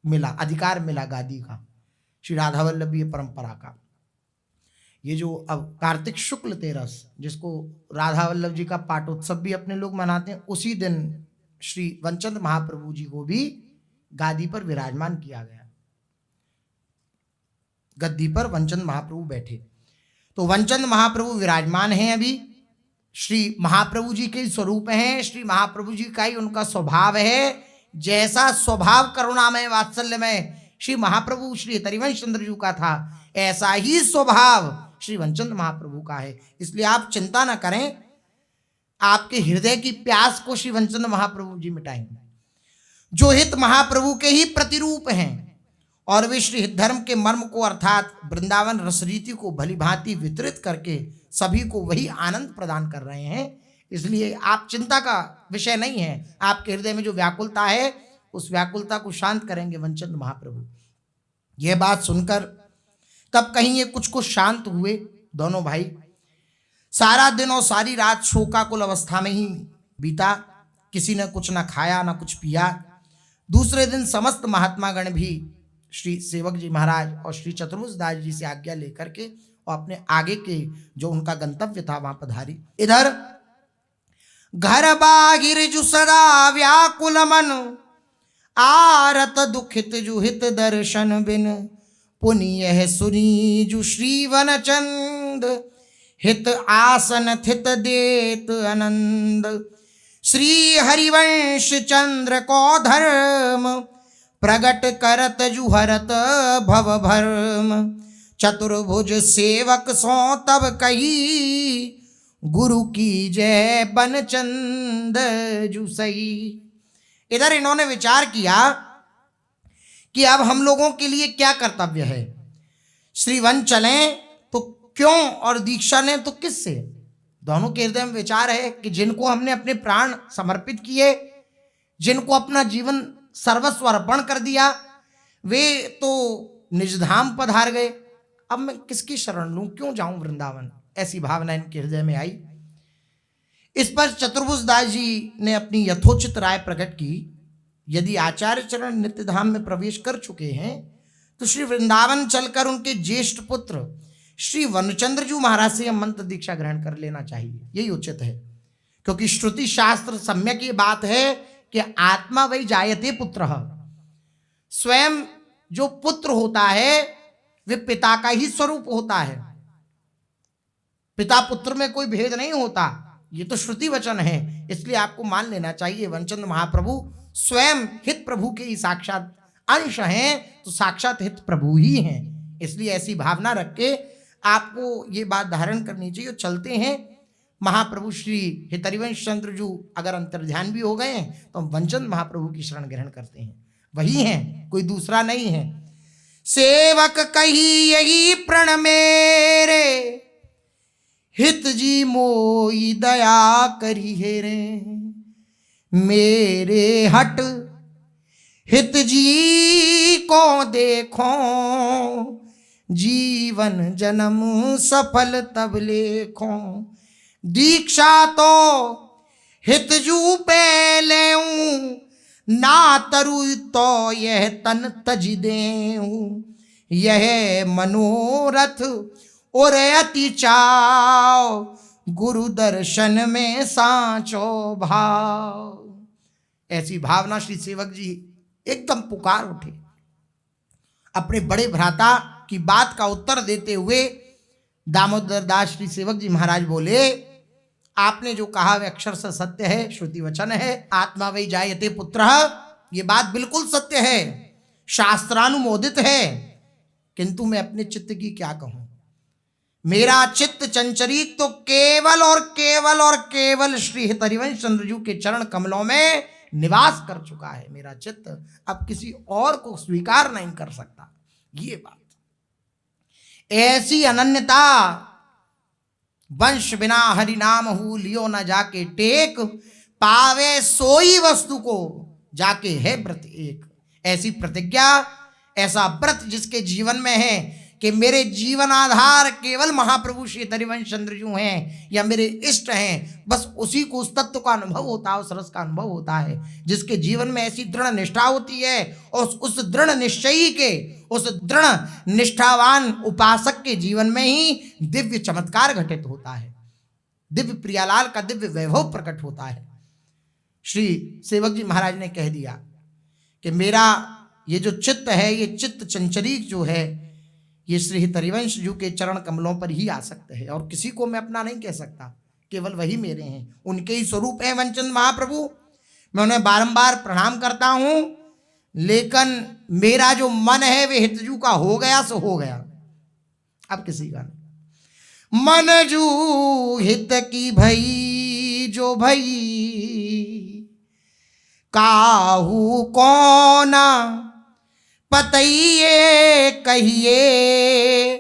[SPEAKER 1] मिला, अधिकार मिला गादी का, श्री राधा वल्लभीय परंपरा का। ये जो अब कार्तिक शुक्ल तेरस, जिसको राधा वल्लभ जी का पाटोत्सव भी अपने लोग मनाते हैं, उसी दिन श्री वनचंद्र महाप्रभु जी को भी गादी पर विराजमान किया गया। गद्दी पर वनचंद महाप्रभु बैठे, तो वनचंद महाप्रभु विराजमान हैं। अभी श्री महाप्रभु जी के स्वरूप हैं, श्री महाप्रभु जी का ही उनका स्वभाव है। जैसा स्वभाव करुणामय वात्सल्यमय श्री महाप्रभु श्री हरिवंश चंद्र जी का था, ऐसा ही स्वभाव श्री वनचंद महाप्रभु का है। इसलिए आप चिंता न करें, आपके हृदय की प्यास को श्री वनचंद महाप्रभु जी मिटाएंगे, जो हित महाप्रभु के ही प्रतिरूप हैं और वे श्री हित धर्म के मर्म को अर्थात वृंदावन रसरीति को भली भांति वितरित करके सभी को वही आनंद प्रदान कर रहे हैं। इसलिए आप चिंता का विषय नहीं है। आपके हृदय में जो व्याकुलता है उस व्याकुलता को शांत करेंगे वनचंद महाप्रभु। यह बात सुनकर तब कहीं ये कुछ शांत हुए दोनों भाई। सारा दिन और सारी रात शोकाकुल अवस्था में ही बीता, किसी ने कुछ ना खाया ना कुछ पिया। दूसरे दिन समस्त महात्मा गण भी श्री सेवक जी महाराज और श्री चतुर्भुज दास जी से आज्ञा लेकर के और अपने आगे के जो उनका गंतव्य था वहां पधारी। इधर घर बागिर जु सदा व्याकुल मन, आरत दुखित जुहित दर्शन बिन, पुण्य सुनी जु श्री वनचंद, हित आसन थित देत आनंद। श्री हरिवंश चंद्र को धर्म, प्रगट करत जुहरत भव भर्म। चतुर्भुज सेवक सो तब कही, गुरु की जय बनचंद जु सही। इधर इन्होंने विचार किया कि अब हम लोगों के लिए क्या कर्तव्य है। श्री वन चलें तो क्यों और दीक्षा लें तो किससे। दोनों के हृदय में विचार है कि जिनको हमने अपने प्राण समर्पित किए, जिनको अपना जीवन सर्वस्व अर्पण कर दिया, वे तो निजधाम पधार गए। अब मैं किसकी शरण लूं, क्यों जाऊं वृंदावन, ऐसी भावना इनके हृदय में आई। इस पर चतुर्भुज दास जी ने अपनी यथोचित राय प्रकट की। यदि आचार्य चरण नित्य धाम में प्रवेश कर चुके हैं तो श्री वृंदावन चलकर उनके ज्येष्ठ पुत्र श्री वनचंद्र जी महाराज से मंत्र दीक्षा ग्रहण कर लेना चाहिए, यही उचित है। क्योंकि श्रुति शास्त्र सम्यक ये बात है कि आत्मा वही जायते पुत्रः, स्वयं जो पुत्र होता है वे पिता का ही स्वरूप होता है। पिता पुत्र में कोई भेद नहीं होता, ये तो श्रुति वचन है। इसलिए आपको मान लेना चाहिए वनचंद महाप्रभु स्वयं हित प्रभु के ही साक्षात अंश हैं, तो साक्षात हित प्रभु ही हैं। इसलिए ऐसी भावना रख के आपको ये बात धारण करनी चाहिए। चलते हैं महाप्रभु श्री हितरिवंश चंद्र जी अगर अंतर्ध्यान भी हो गए हैं तो हम वनचंद महाप्रभु की शरण ग्रहण करते हैं, वही हैं, कोई दूसरा नहीं है। सेवक कही यही प्रण मेरे, हित जी मोई दया करी हेरे। मेरे हट हित जी को देखो, जीवन जन्म सफल तब लेखो। दीक्षा तो हित जू पे लेऊं, ना तरु तो यह तन तज देऊं। यह मनोरथ और अति चाव, गुरु दर्शन में सांचो भाव। ऐसी भावना श्री सेवक जी एकदम पुकार उठे। अपने बड़े भ्राता की बात का उत्तर देते हुए दामोदर दास श्री सेवक जी महाराज बोले, आपने जो कहा वह अक्षर से सत्य है, श्रुति वचन है। आत्मा वही जायते पुत्रः, ये बात बिल्कुल सत्य है, शास्त्रानुमोदित है। किंतु मैं अपने चित्त की क्या कहूं। मेरा चित्त चंचरीक तो केवल और केवल और केवल श्री हरिवंश चंद्रजू के चरण कमलों में निवास कर चुका है। मेरा चित्त अब किसी और को स्वीकार नहीं कर सकता। ये बात ऐसी अनन्यता, वंश बिना हरि नाम हु लियो न जाके टेक, पावे सोई वस्तु को जाके है व्रत एक। ऐसी प्रतिज्ञा, ऐसा व्रत जिसके जीवन में है कि मेरे जीवन आधार केवल महाप्रभु श्री हरिवंश चंद्रजू हैं या मेरे इष्ट हैं, बस उसी को उस तत्व का अनुभव होता है, उस रस का अनुभव होता है। जिसके जीवन में ऐसी दृढ़ निष्ठा होती है और उस दृढ़ निश्चयी के, उस दृढ़ निष्ठावान उपासक के जीवन में ही दिव्य चमत्कार घटित होता है, दिव्य प्रियालाल का दिव्य वैभव प्रकट होता है। श्री सेवक जी महाराज ने कह दिया कि मेरा ये जो चित्त है, ये चित्त चंचरीक जो है, ये श्री हरिवंश जी के चरण कमलों पर ही आ सकते हैं और किसी को मैं अपना नहीं कह सकता, केवल वही मेरे हैं, उनके ही स्वरूप है वंचन महाप्रभु। मैं उन्हें बारंबार प्रणाम करता हूं, लेकिन मेरा जो मन है वे हितजू का हो गया सो हो गया, अब किसी का नहीं। मन जू हित की भई जो भई, काहू कौना पतइये कहिए,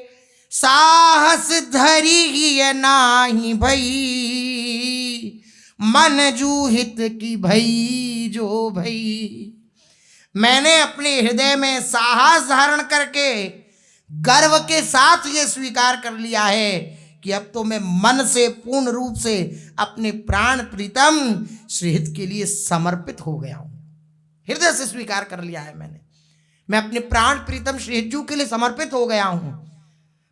[SPEAKER 1] साहस धरिए नाही भई, मन जू हित की भई जो भई। मैंने अपने हृदय में साहस धारण करके गर्व के साथ ये स्वीकार कर लिया है कि अब तो मैं मन से पूर्ण रूप से अपने प्राण प्रीतम श्रीहित के लिए समर्पित हो गया हूं। हृदय से स्वीकार कर लिया है मैंने, मैं अपने प्राण प्रीतम श्री हिज्जू के लिए समर्पित हो गया हूं।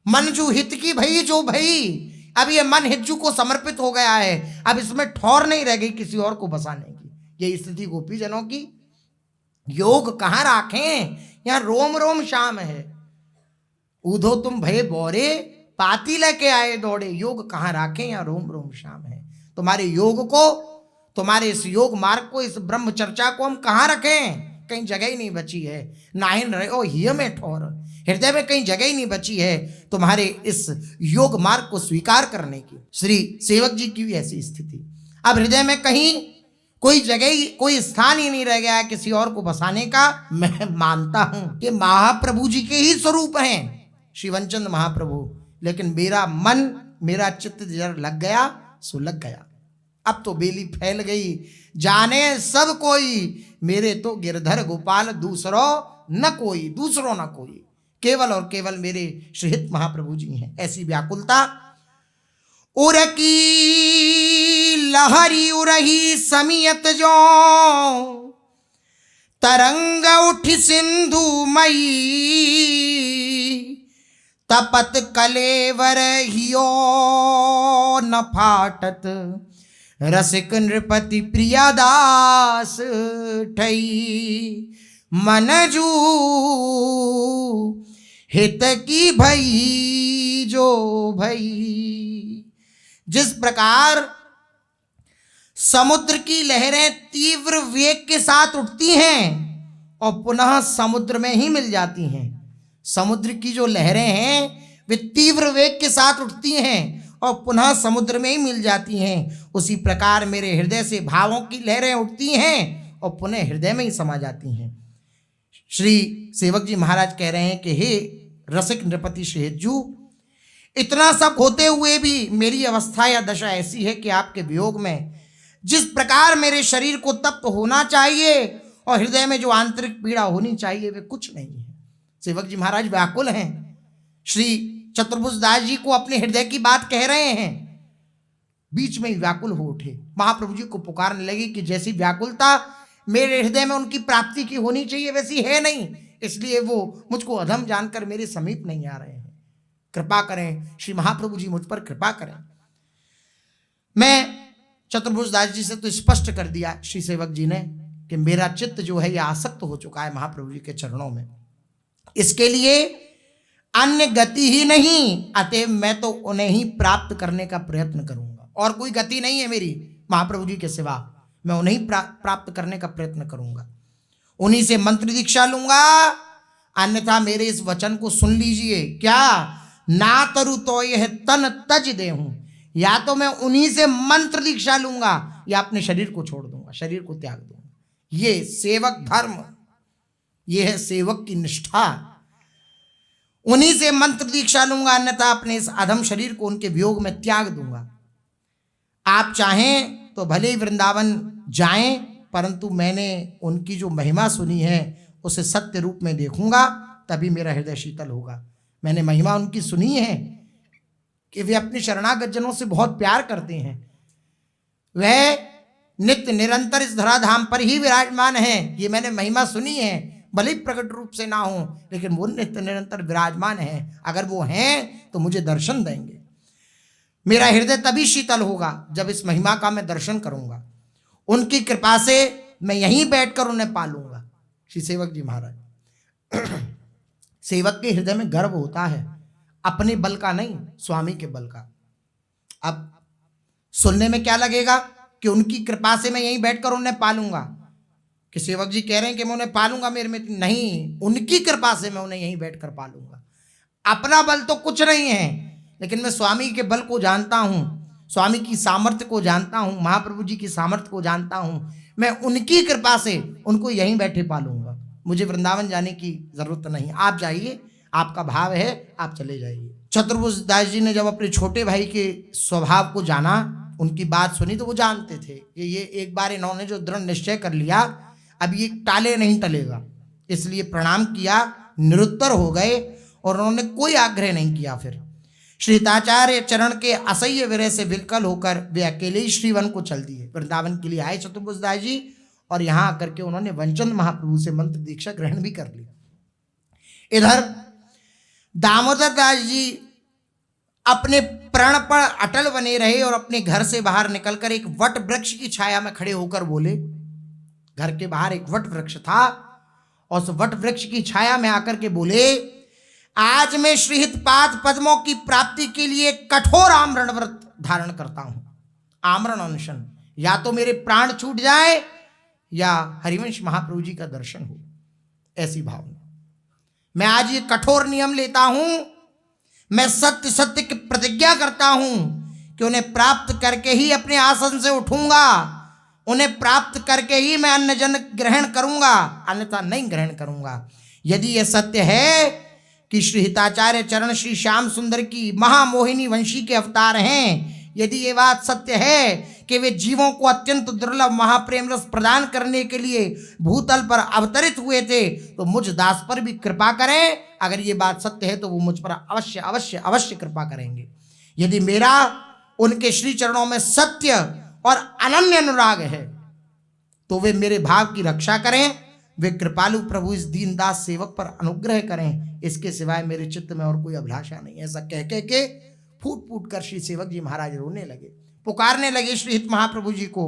[SPEAKER 1] मन जू हित की भई जो भई, अब ये मन हिज्जू को समर्पित हो गया है, अब इसमें ठौर नहीं रह गई किसी और को बसाने की। ये स्थिति गोपी जनों की। योग कहां राखें, यहां रोम रोम शाम है। ऊधो तुम भये बोरे, पाती लेके आए दौड़े, योग कहां राखें, यहां रोम रोम शाम है। तुम्हारे योग को, तुम्हारे इस योग मार्ग को, इस ब्रह्म चर्चा को हम कहां रखें, कहीं जगह ही नहीं बची है। नाहिन रहो हिय में ठोर, हृदय में कहीं जगह ही नहीं बची है तुम्हारे इस योग मार्ग को स्वीकार करने की। श्री सेवक जी की भी ऐसी स्थिति, अब हृदय में कहीं कोई जगह ही, कोई स्थान ही नहीं रह गया है किसी और को बसाने का। मैं मानता हूं कि महाप्रभु जी के ही स्वरूप हैं श्री वंचन महाप्रभु, लेकिन मेरा मन, मेरा चित्त जरा लग गया सो लग गया। अब तो बेली फैल गई, जाने सब कोई, मेरे तो गिरधर गोपाल दूसरो न कोई, दूसरो न कोई, केवल और केवल मेरे श्रीहित महाप्रभु जी हैं। ऐसी व्याकुलता, उर की लहरी उरही समियत जो, तरंग उठ सिंधु मई, तपत कलेवर हियो न फाटत, रसिक नृपति प्रियादास ठई, मन जू हित की भई जो भई। जिस प्रकार समुद्र की लहरें तीव्र वेग के साथ उठती हैं और पुनः समुद्र में ही मिल जाती हैं, समुद्र की जो लहरें हैं वे तीव्र वेग के साथ उठती हैं और पुनः समुद्र में ही मिल जाती हैं, उसी प्रकार मेरे हृदय से भावों की लहरें उठती हैं और पुनः हृदय में ही समा जाती हैं। श्री सेवक जी महाराज कह रहे हैं कि हे रसिक नृपति श्री हिज्जू, इतना सब होते हुए भी मेरी अवस्था या दशा ऐसी है कि आपके वियोग में जिस प्रकार मेरे शरीर को तप्त होना चाहिए और हृदय में जो आंतरिक पीड़ा होनी चाहिए वे कुछ नहीं है। सेवक जी महाराज व्याकुल हैं, श्री चतुर्भुज दास जी को अपने हृदय की बात कह रहे हैं, बीच में ही व्याकुल हो उठे, महाप्रभु जी को पुकारने लगी कि जैसी व्याकुलता मेरे हृदय में उनकी प्राप्ति की होनी चाहिए वैसी है नहीं, इसलिए वो मुझको अधम जानकर मेरे समीप नहीं आ रहे हैं। कृपा करें श्री महाप्रभु जी, मुझ पर कृपा करें। मैं चतुर्भुज दास जी से तो स्पष्ट कर दिया श्री सेवक जी ने कि मेरा चित्त जो है यह आसक्त हो चुका है महाप्रभु जी के चरणों में, इसके लिए अन्य गति ही नहीं, अतएव मैं तो उन्हें ही प्राप्त करने का प्रयत्न करूंगा। और कोई गति नहीं है मेरी महाप्रभु जी के सिवा, मैं उन्हें ही प्राप्त करने का प्रयत्न करूंगा, उन्हीं से मंत्र दीक्षा लूंगा। अन्यथा मेरे इस वचन को सुन लीजिए, क्या ना तरु तो यह तन तज दे हूं, या तो मैं उन्हीं से मंत्र दीक्षा लूंगा या अपने शरीर को छोड़ दूंगा, शरीर को त्याग दूंगा। ये सेवक धर्म, ये है सेवक की निष्ठा। उन्हीं से मंत्र दीक्षा लूंगा, अन्यथा अपने इस अधम शरीर को उनके वियोग में त्याग दूंगा। आप चाहें तो भले ही वृंदावन जाएं, परंतु मैंने उनकी जो महिमा सुनी है उसे सत्य रूप में देखूंगा, तभी मेरा हृदय शीतल होगा। मैंने महिमा उनकी सुनी है कि वे अपने शरणागत जनों से बहुत प्यार करते हैं, वह नित्य निरंतर इस धराधाम पर ही विराजमान है, ये मैंने महिमा सुनी है। भले ही प्रकट रूप से ना हो, लेकिन वो नित्य निरंतर विराजमान है। अगर वो हैं तो मुझे दर्शन देंगे। मेरा हृदय तभी शीतल होगा जब इस महिमा का मैं दर्शन करूंगा। उनकी कृपा से मैं यहीं बैठकर उन्हें पालूंगा। श्री सेवक जी महाराज, सेवक के हृदय में गर्व होता है, अपने बल का नहीं, स्वामी के बल का। अब सुनने में क्या लगेगा कि उनकी कृपा से मैं यहीं बैठकर उन्हें पालूंगा, कि सेवक जी कह रहे हैं कि मैं उन्हें पालूंगा मेरे में, नहीं, उनकी कृपा से मैं उन्हें यहीं बैठकर पालूंगा। अपना बल तो कुछ नहीं है, लेकिन मैं स्वामी के बल को जानता हूं, स्वामी की सामर्थ्य को जानता हूं, महाप्रभु जी की सामर्थ्य को जानता हूं। मैं उनकी कृपा से उनको यहीं बैठे पालूंगा। मुझे वृंदावन जाने की जरूरत नहीं, आप जाइए, आपका भाव है, आप चले जाइए। चतुर्भुज दास जी ने जब अपने छोटे भाई के स्वभाव को जाना, उनकी बात सुनी, तो वो जानते थे कि ये एक बार इन्होंने जो दृढ़ निश्चय कर लिया, अब ये टाले नहीं टलेगा। इसलिए प्रणाम किया, निरुत्तर हो गए और उन्होंने कोई आग्रह नहीं किया। फिर श्रीताचार्य चरण के असह्य विरह से विकल होकर वे अकेले ही श्रीवन को चल दिए। वृंदावन के लिए आए चतुर्भुज दास जी, और यहां आकर के उन्होंने वंचन महाप्रभु से मंत्र दीक्षा ग्रहण भी कर ली। इधर दामोदर दास जी अपने प्रण पर अटल बने रहे और अपने घर से बाहर निकलकर एक वट वृक्ष की छाया में खड़े होकर बोले। घर के बाहर एक वट वृक्ष था और उस वट वृक्ष की छाया में आकर के बोले, आज मैं श्रीहित पाद पद्मों की प्राप्ति के लिए कठोर आमरण व्रत धारण करता हूं। आमरण अनशन, या तो मेरे प्राण छूट जाए या हरिवंश महाप्रभु जी का दर्शन हो, ऐसी भावना। मैं आज ये कठोर नियम लेता हूं, मैं सत्य सत्य की प्रतिज्ञा करता हूं कि उन्हें प्राप्त करके ही अपने आसन से उठूंगा, उन्हें प्राप्त करके ही मैं अन्न जन ग्रहण करूंगा, अन्यथा नहीं ग्रहण करूंगा। यदि यह सत्य है कि श्री हिताचार्य चरण श्री श्याम सुंदर की महामोहिनी वंशी के अवतार हैं, यदि ये बात सत्य है कि वे जीवों को अत्यंत दुर्लभ महाप्रेम रस प्रदान करने के लिए भूतल पर अवतरित हुए थे, तो मुझ दास पर भी कृपा करें। अगर ये बात सत्य है तो वो मुझ पर अवश्य अवश्य अवश्य कृपा करेंगे। यदि मेरा उनके श्री चरणों में सत्य और अनन्य अनुराग है तो वे मेरे भाव की रक्षा करें, वे कृपालु प्रभु इस दीनदास सेवक पर अनुग्रह करें, इसके सिवाय मेरे चित्त में और कोई अभिलाषा नहीं। ऐसा कह के फूट फूट कर श्री सेवक जी महाराज रोने लगे, पुकारने लगे श्री हित महाप्रभु जी को।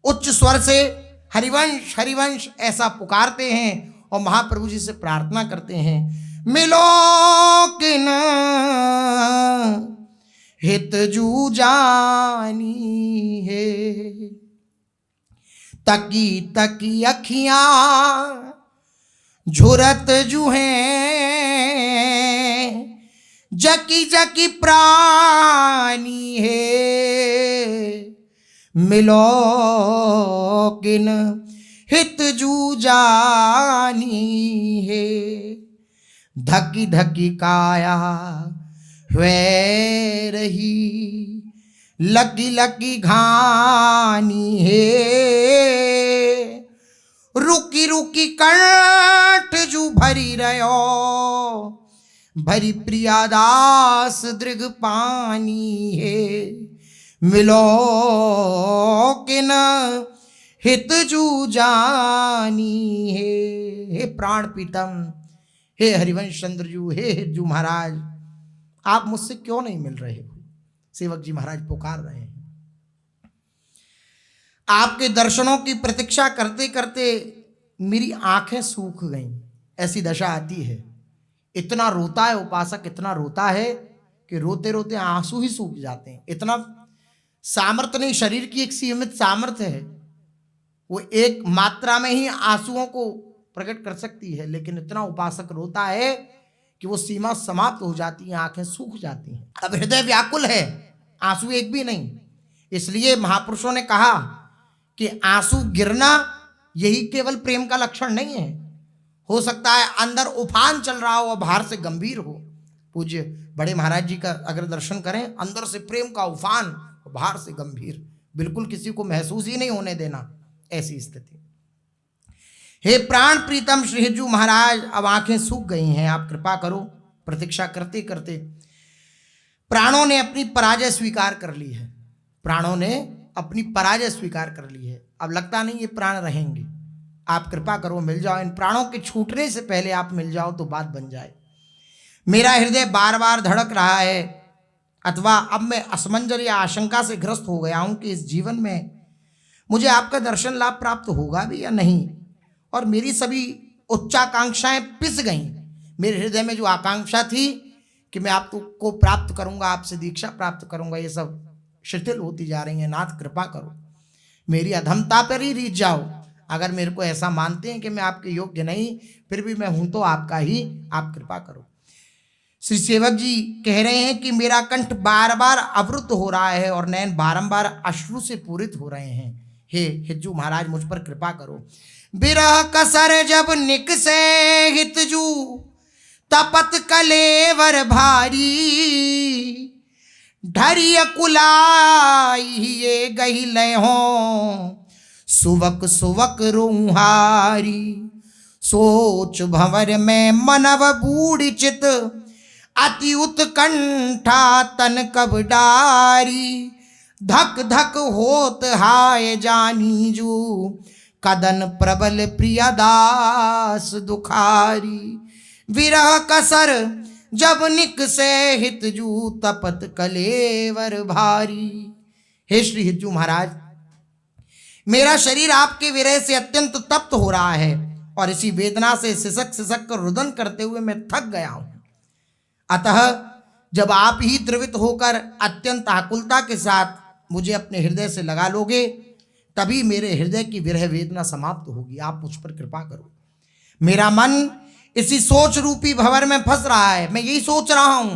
[SPEAKER 1] उच्च स्वर से हरिवंश हरिवंश ऐसा पुकारते हैं और महाप्रभु जी से प्रार्थना करते हैं, मिलो किन हित जू जानी है, तकी तकी अखियां झुरत जू हैं, जकी जकी प्राणी है, मिलो किन हित जू जानी है, धकी धकी काया वे रही, लकी लकी घानी है, रुकी रुकी कंठ जू भरी रहो, भरी प्रियादास दृग पानी है, मिलो किन हित जू जानी हे प्राण प्रीतम, हे हरिवंश चंद्र जू, हे हितजू महाराज, आप मुझसे क्यों नहीं मिल रहे हो? सेवक जी महाराज पुकार रहे हैं। आपके दर्शनों की प्रतीक्षा करते करते मेरी आंखें सूख गईं, ऐसी दशा आती है। इतना रोता है उपासक, इतना रोता है कि रोते रोते आंसू ही सूख जाते हैं। इतना सामर्थ्य नहीं, शरीर की एक सीमित सामर्थ्य है, वो एक मात्रा में ही आंसुओं को प्रकट कर सकती है, लेकिन इतना उपासक रोता है कि वो सीमा समाप्त हो जाती है, आंखें सूख जाती हैं। अब हृदय व्याकुल है, आंसू एक भी नहीं। इसलिए महापुरुषों ने कहा कि आंसू गिरना यही केवल प्रेम का लक्षण नहीं है। हो सकता है अंदर उफान चल रहा हो और बाहर से गंभीर हो। पूज्य बड़े महाराज जी का अगर दर्शन करें, अंदर से प्रेम का उफान और बाहर से गंभीर, बिल्कुल किसी को महसूस ही नहीं होने देना, ऐसी स्थिति। हे प्राण प्रीतम श्री हितजू महाराज, अब आंखें सूख गई हैं, आप कृपा करो। प्रतीक्षा करते करते प्राणों ने अपनी पराजय स्वीकार कर ली है, प्राणों ने अपनी पराजय स्वीकार कर ली है। अब लगता नहीं ये प्राण रहेंगे, आप कृपा करो मिल जाओ। इन प्राणों के छूटने से पहले आप मिल जाओ तो बात बन जाए। मेरा हृदय बार बार धड़क रहा है, अथवा अब मैं असमंजस या आशंका से ग्रस्त हो गया हूं कि इस जीवन में मुझे आपका दर्शन लाभ प्राप्त होगा भी या नहीं। और मेरी सभी उच्चाकांक्षाएं पिस गईं। मेरे हृदय में जो आकांक्षा थी कि मैं आपको प्राप्त करूंगा, आपसे दीक्षा प्राप्त करूंगा, ये सब शिथिल होती जा रही हैं। नाथ कृपा करो, मेरी अधमता पर ही रीझ जाओ। अगर मेरे को ऐसा मानते हैं कि मैं आपके योग्य नहीं, फिर भी मैं हूं तो आपका ही, आप कृपा करो। श्री सेवक जी कह रहे हैं कि मेरा कंठ बार बार अवरुद्ध हो रहा है और नयन बारंबार अश्रु से पूरित हो रहे हैं। हे हितजू महाराज, मुझ पर कृपा करो। बिरह कसर जब निकसे हितजू, तपत कलेवर भारी, ढरिय कुलाई ये गही लय हो, सुवक सुवक रूहारी। सोच भंवर में मनव बूढ़ चित, अति उत्कंठा तन कब डारी। धक धक होत हाय जानी जू, कदन प्रबल प्रियदास दुखारी। विरह कसर जब निकसे हितजू, तपत कलेवर भारी। हे श्री हितजू महाराज, मेरा शरीर आपके विरह से अत्यंत तप्त हो रहा है और इसी वेदना से सिसक सिसक कर रुदन करते हुए मैं थक गया हूं। अतः जब आप ही द्रवित होकर अत्यंत आकुलता के साथ मुझे अपने हृदय से लगा लोगे, तभी मेरे हृदय की विरह वेदना समाप्त होगी। आप मुझ पर कृपा करो। मेरा मन इसी सोच रूपी भंवर में फंस रहा है। मैं यही सोच रहा हूं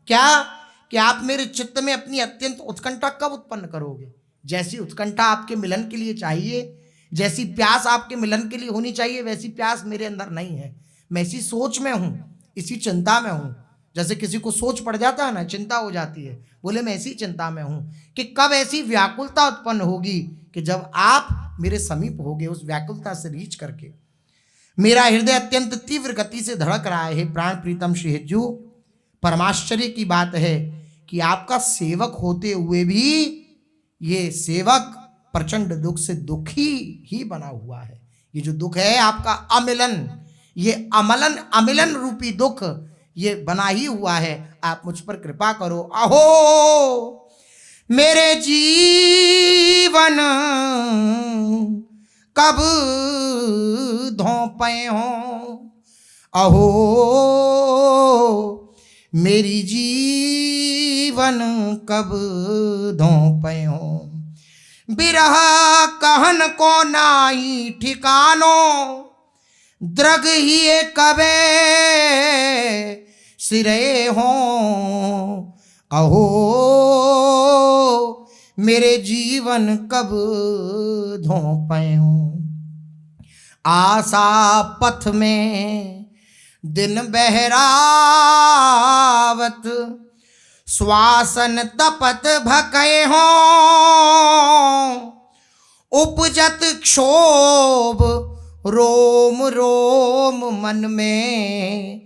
[SPEAKER 1] क्या कि आप मेरे चित्त में अपनी अत्यंत उत्कंठा कब उत्पन्न करोगे। जैसी उत्कंठा आपके मिलन के लिए चाहिए, जैसी प्यास आपके मिलन के लिए होनी चाहिए, वैसी प्यास मेरे अंदर नहीं है। मैं इसी सोच में हूं, इसी चिंता में हूं। जैसे किसी को सोच पड़ जाता है ना, चिंता हो जाती है, बोले मैं ऐसी चिंता में हूं कि कब ऐसी व्याकुलता उत्पन्न होगी कि जब आप मेरे समीप होगे। उस व्याकुलता से रीच करके मेरा हृदय अत्यंत तीव्र गति से धड़क रहा है। प्राण प्रीतम श्री हितजू, परमाश्चर्य की बात है कि आपका सेवक होते हुए भी ये सेवक प्रचंड दुख से दुखी ही बना हुआ है। ये जो दुख है आपका अमिलन, ये अमिलन रूपी दुख ये बना ही हुआ है। आप मुझ पर कृपा करो। अहो मेरे जीवन कब धोपे हो, अहो मेरी जीवन कब धोपे हो। बिरह कहन को नाही ठिकानो, द्रग ही कबे सिरे हो, अहो मेरे जीवन कब धोपे हो। आशा पथ में दिन बहरावत, श्वासन तपत भके हो, उपजत क्षोभ रोम रोम मन में,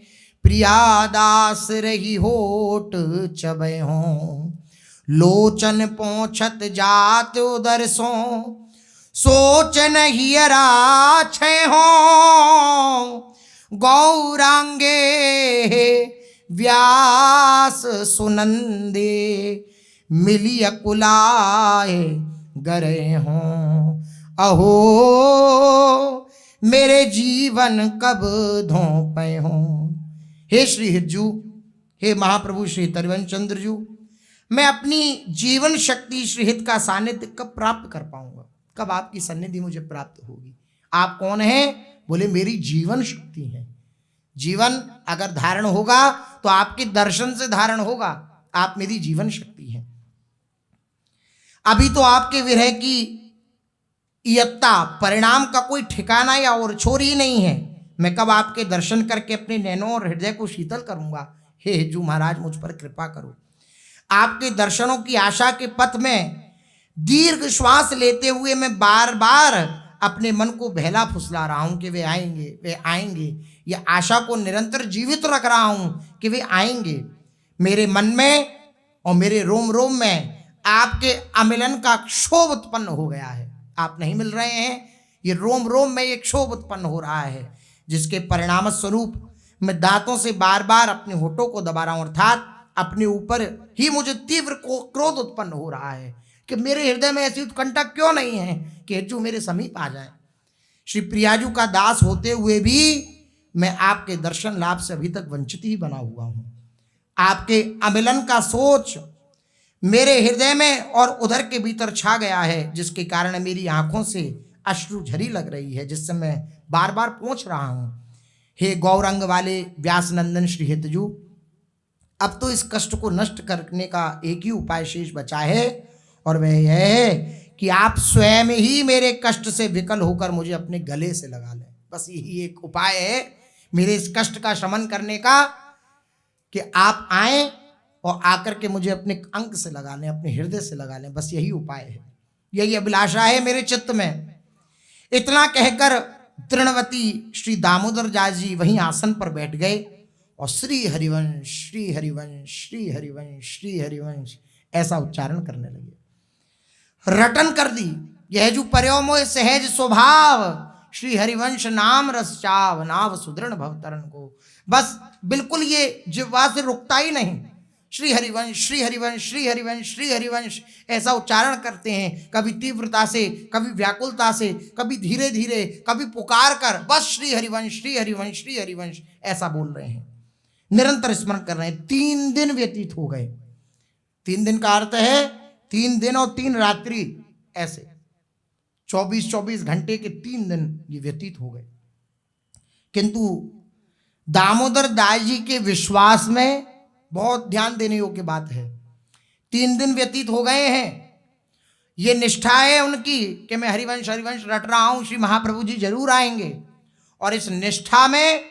[SPEAKER 1] प्रियादास रही होठ चबे हो। लोचन पोंछत जात उदर सो, सोच नहियरा छे हो गौरांगे व्यास सुनंदे मिली अकुलाए गरे हों अहो मेरे जीवन कब धोपे हों। हे श्री हिज्जू, हे महाप्रभु श्री तरिवंश चंद्र जू, मैं अपनी जीवन शक्ति श्रीहित का सानिध्य कब प्राप्त कर पाऊंगा, कब आपकी सन्निधि मुझे प्राप्त होगी। आप कौन हैं? बोले मेरी जीवन शक्ति है। जीवन अगर धारण होगा तो आपके दर्शन से धारण होगा। आप मेरी जीवन शक्ति हैं। अभी तो आपके विरह की इयत्ता परिणाम का कोई ठिकाना या और छोर ही नहीं है। मैं कब आपके दर्शन करके अपने नैनों और हृदय को शीतल करूंगा। हे हिज्जू महाराज, मुझ पर कृपा करो। आपके दर्शनों की आशा के पथ में दीर्घ श्वास लेते हुए मैं बार बार अपने मन को बहला फुसला रहा हूं कि वे आएंगे, वे आएंगे। यह आशा को निरंतर जीवित रख रहा हूं कि वे आएंगे। मेरे मन में और मेरे रोम रोम में आपके अमिलन का क्षोभ उत्पन्न हो गया है। आप नहीं मिल रहे हैं, ये रोम रोम में एक क्षोभ उत्पन्न हो रहा है, जिसके परिणाम स्वरूप मैं दांतों से बार बार अपने होठों को दबा रहा हूं, अर्थात अपने ऊपर ही मुझे तीव्र क्रोध उत्पन्न हो रहा है कि मेरे हृदय में ऐसी उत्कंठा क्यों नहीं है कि हिज्जू मेरे समीप आ जाए। श्री प्रियाजू का दास होते हुए भी मैं आपके दर्शन लाभ से अभी तक वंचित ही बना हुआ हूं। आपके अमिलन का सोच मेरे हृदय में और उधर के भीतर छा गया है, जिसके कारण मेरी आंखों से अश्रु झरी लग रही है, जिससे मैं बार बार पूछ रहा हूं। हे गौरंग वाले व्यासनंदन श्री हितजू, अब तो इस कष्ट को नष्ट करने का एक ही उपाय शेष बचा है, और वह यह है कि आप स्वयं ही मेरे कष्ट से विकल होकर मुझे अपने गले से लगा लें। बस यही एक उपाय है मेरे इस कष्ट का शमन करने का, कि आप आएं और आकर के मुझे अपने अंक से लगा लें, अपने हृदय से लगा लें। बस यही उपाय है, यही अभिलाषा है मेरे चित्त में। इतना कहकर तृणवती श्री दामोदर दास जी वहीं आसन पर बैठ गए और श्री हरिवंश श्री हरिवंश श्री हरिवंश श्री हरिवंश ऐसा उच्चारण करने लगे। रटन कर दी यह जो पर्योमोह सहज स्वभाव, श्री हरिवंश नाम रस चाव नाव सुदृढ़ भवतरण को। बस बिल्कुल ये जिह्वा से रुकता ही नहीं। श्री हरिवंश श्री हरिवंश श्री हरिवंश श्री हरिवंश ऐसा उच्चारण करते हैं, कभी तीव्रता से, कभी व्याकुलता से, कभी धीरे धीरे, कभी पुकार कर बस श्री हरिवंश श्री हरिवंश श्री हरिवंश ऐसा बोल रहे हैं, निरंतर स्मरण कर रहे हैं। 3 दिन व्यतीत हो गए। 3 दिन का अर्थ है 3 दिन और 3 रात्रि, ऐसे 24-24 घंटे के 3 दिन ये व्यतीत हो गए। किंतु दामोदर दास जी के विश्वास में बहुत ध्यान देने योग्य बात है। 3 दिन व्यतीत हो गए हैं, ये निष्ठा है उनकी कि मैं हरिवंश हरिवंश रट रहा हूं, श्री महाप्रभु जी जरूर आएंगे। और इस निष्ठा में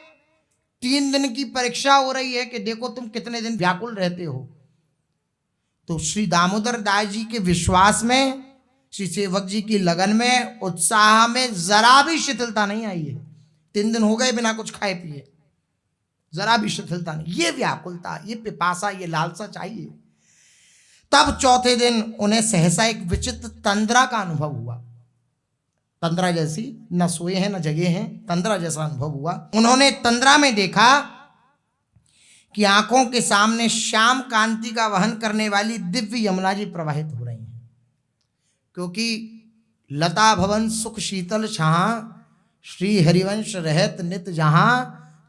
[SPEAKER 1] 3 दिन की परीक्षा हो रही है कि देखो तुम कितने दिन व्याकुल रहते हो। तो श्री दामोदर दास जी के विश्वास में, श्री सेवक जी की लगन में, उत्साह में जरा भी शिथिलता नहीं आई है। 3 दिन हो गए बिना कुछ खाए पिए, जरा भी शिथिलता नहीं। ये व्याकुलता, ये पिपासा, ये लालसा चाहिए। तब चौथे दिन उन्हें सहसा एक विचित्र तंद्रा का अनुभव हुआ। तंद्रा जैसी, न सोए हैं न जगे हैं, तंद्रा जैसा अनुभव हुआ। उन्होंने तंद्रा में देखा कि आंखों के सामने श्याम कांति का वहन करने वाली दिव्य यमुना जी प्रवाहित हो रही हैं। क्योंकि लता भवन सुख शीतल छां, श्री हरिवंश रहत नित जहां,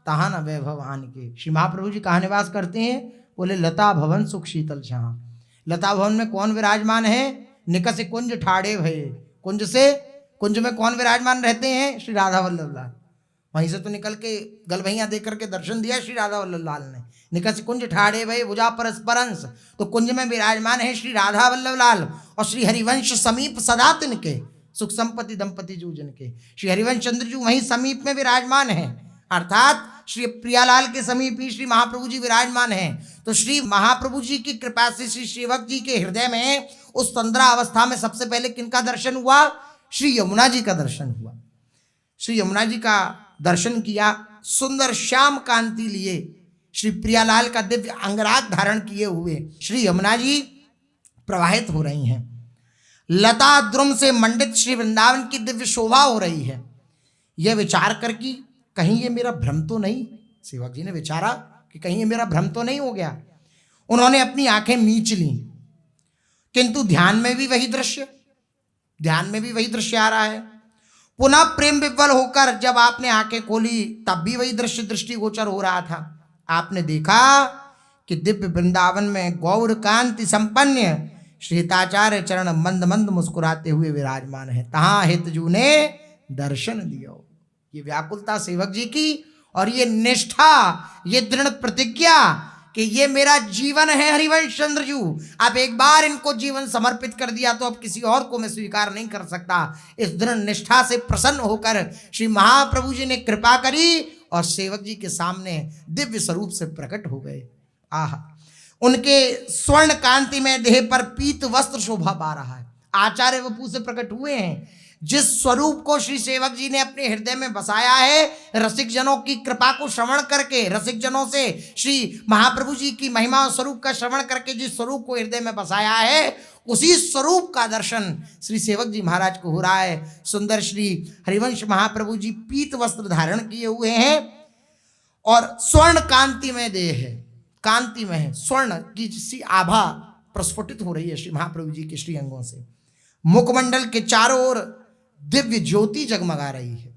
[SPEAKER 1] तहां न वैभव आन के। श्री महाप्रभु जी कहाँ निवास करते हैं? बोले लता भवन सुख शीतल छां। लता भवन में कौन विराजमान है? निकस कुंज ठाड़े भये। कुंज से, कुंज में कौन विराजमान रहते हैं? श्री राधा वल्लभ लाल। वहीं से तो निकल के गलभैया देकर के दर्शन दिया श्री राधा वल्लभ लाल ने। निकस कुंज ठाड़े भये भुजा परस्परंस, तो कुंज में विराजमान है श्री राधा वल्लभ लाल। और श्री हरिवंश समीप सदा तिनके, सुख संपत्ति दंपति जूजन के। श्री हरिवंश चंद्र जी वहीं समीप में विराजमान है, अर्थात श्री प्रियालाल के समीप ही श्री महाप्रभु जी विराजमान हैं। तो श्री महाप्रभु जी की कृपा से श्री सेवक जी के हृदय में उस तंद्रा अवस्था में सबसे पहले किनका दर्शन हुआ? श्री यमुना जी का दर्शन हुआ। श्री यमुना जी का दर्शन किया, सुंदर श्याम कांति लिए श्री प्रियालाल का दिव्य अंगराग धारण किए हुए श्री यमुना जी प्रवाहित हो रही हैं। लता द्रुम से मंडित श्री वृंदावन की दिव्य शोभा हो रही है। यह विचार कर कि कहीं ये मेरा भ्रम तो नहीं, सेवक जी ने विचारा कि कहीं ये मेरा भ्रम तो नहीं हो गया। उन्होंने अपनी आंखें मींच ली, किंतु ध्यान में भी वही दृश्य आ रहा है। पुनः प्रेम विह्वल होकर जब आपने आंखें खोली तब भी वही दृश्य दृष्टिगोचर हो रहा था। आपने देखा कि दिव्य वृंदावन में गौर कांति संपन्न श्रीताचार्य चरण मंद मंद मुस्कुराते हुए विराजमान है। तहां हितजू ने दर्शन दियो। ये व्याकुलता सेवक जी की और ये निष्ठा, ये दृढ़ प्रतिज्ञा कि ये मेरा जीवन है हरिवंश चंद्र जू। अब एक बार इनको जीवन समर्पित कर दिया तो अब किसी और को मैं स्वीकार नहीं कर सकता। इस दृढ़ निष्ठा से प्रसन्न होकर श्री महाप्रभु जी ने कृपा करी और सेवक जी के सामने दिव्य स्वरूप से प्रकट हो गए। आहा, उनके स्वर्ण कांति में देह पर पीत वस्त्र शोभा पा रहा है। आचार्य वपु से प्रकट हुए हैं। जिस स्वरूप को श्री सेवक जी ने अपने हृदय में बसाया है, रसिक जनों की कृपा को श्रवण करके, रसिक जनों से श्री महाप्रभु जी की महिमा और स्वरूप का श्रवण करके जिस स्वरूप को हृदय में बसाया है, उसी स्वरूप का दर्शन श्री सेवक जी महाराज को हो रहा है। सुंदर श्री हरिवंश महाप्रभु जी पीत वस्त्र धारण किए हुए हैं और स्वर्ण कांति में देह है, कांति में है, स्वर्ण की सी आभा प्रस्फुटित हो रही है श्री महाप्रभु जी के श्री अंगों से। मुखमंडल के चारों ओर दिव्य ज्योति जगमगा रही है।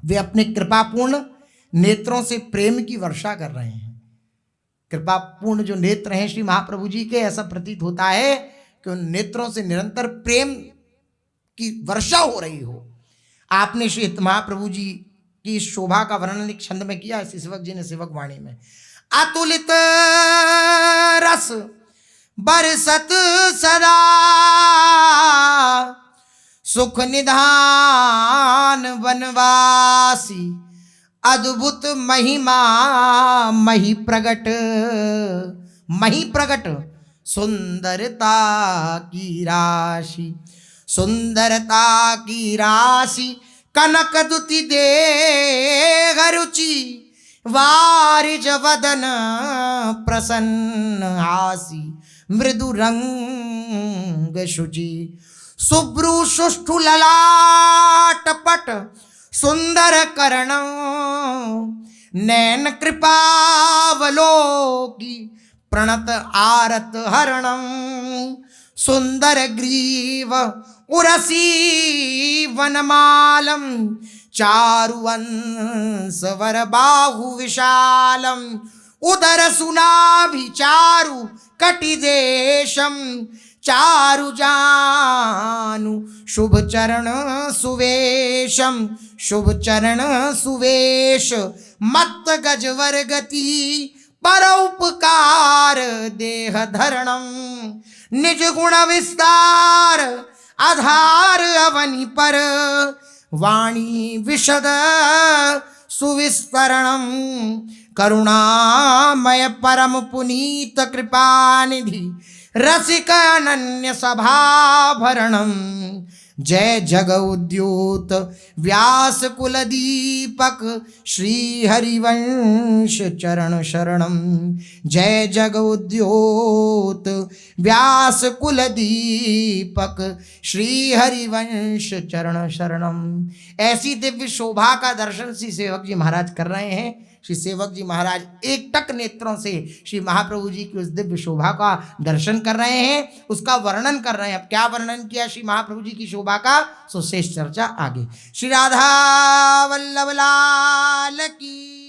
[SPEAKER 1] वे अपने कृपापूर्ण नेत्रों से प्रेम की वर्षा कर रहे हैं। कृपापूर्ण जो नेत्र हैं श्री महाप्रभु जी के, ऐसा प्रतीत होता है कि उन नेत्रों से निरंतर प्रेम की वर्षा हो रही हो। आपने श्री महाप्रभु जी की शोभा का वर्णन एक छंद में किया, सेवक जी ने सेवक वाणी में। अतुलित रस बरसत सदा सुख निधान वनवासी, अद्भुत महिमा मही प्रगट सुंदरता की राशि, सुंदरता की राशि कनक दुति देह रुचि, वारिज वदन प्रसन्न हासी, मृदु रंग शुचि, शुभ्रु सुष्ठु ललाट पट सुंदर करण, नैन कृपावलोकी प्रणत आरत हरणम, सुंदर ग्रीव उरसी वनमालम, चारुवंश वर बाहु विशालम, उदर सुनाभि चारु कटिदेशम, चारु जानु शुभ चरण सुवेशम, शुभ चरण सुवेश मत गजवर गति, परोपकार देह धरणम, निज गुण विस्तार आधार अवनि पर, वाणी विशद सुविस्तरणम, करुणामय परम पुनीत कृपानिधि, रसिक अनन्य सभाभरणम, जय जग उद्योत व्यास कुल दीपक, श्री हरिवंश चरण शरणम, जय जग उद्योत व्यास कुल दीपक, श्री हरिवंश चरण शरणम। ऐसी दिव्य शोभा का दर्शन श्री सेवक जी महाराज कर रहे हैं। श्री सेवक जी महाराज एकटक नेत्रों से श्री महाप्रभु जी की उस दिव्य शोभा का दर्शन कर रहे हैं, उसका वर्णन कर रहे हैं। अब क्या वर्णन किया श्री महाप्रभु जी की शोभा का, सो शेष चर्चा आगे। श्री राधा वल्लभ लाल की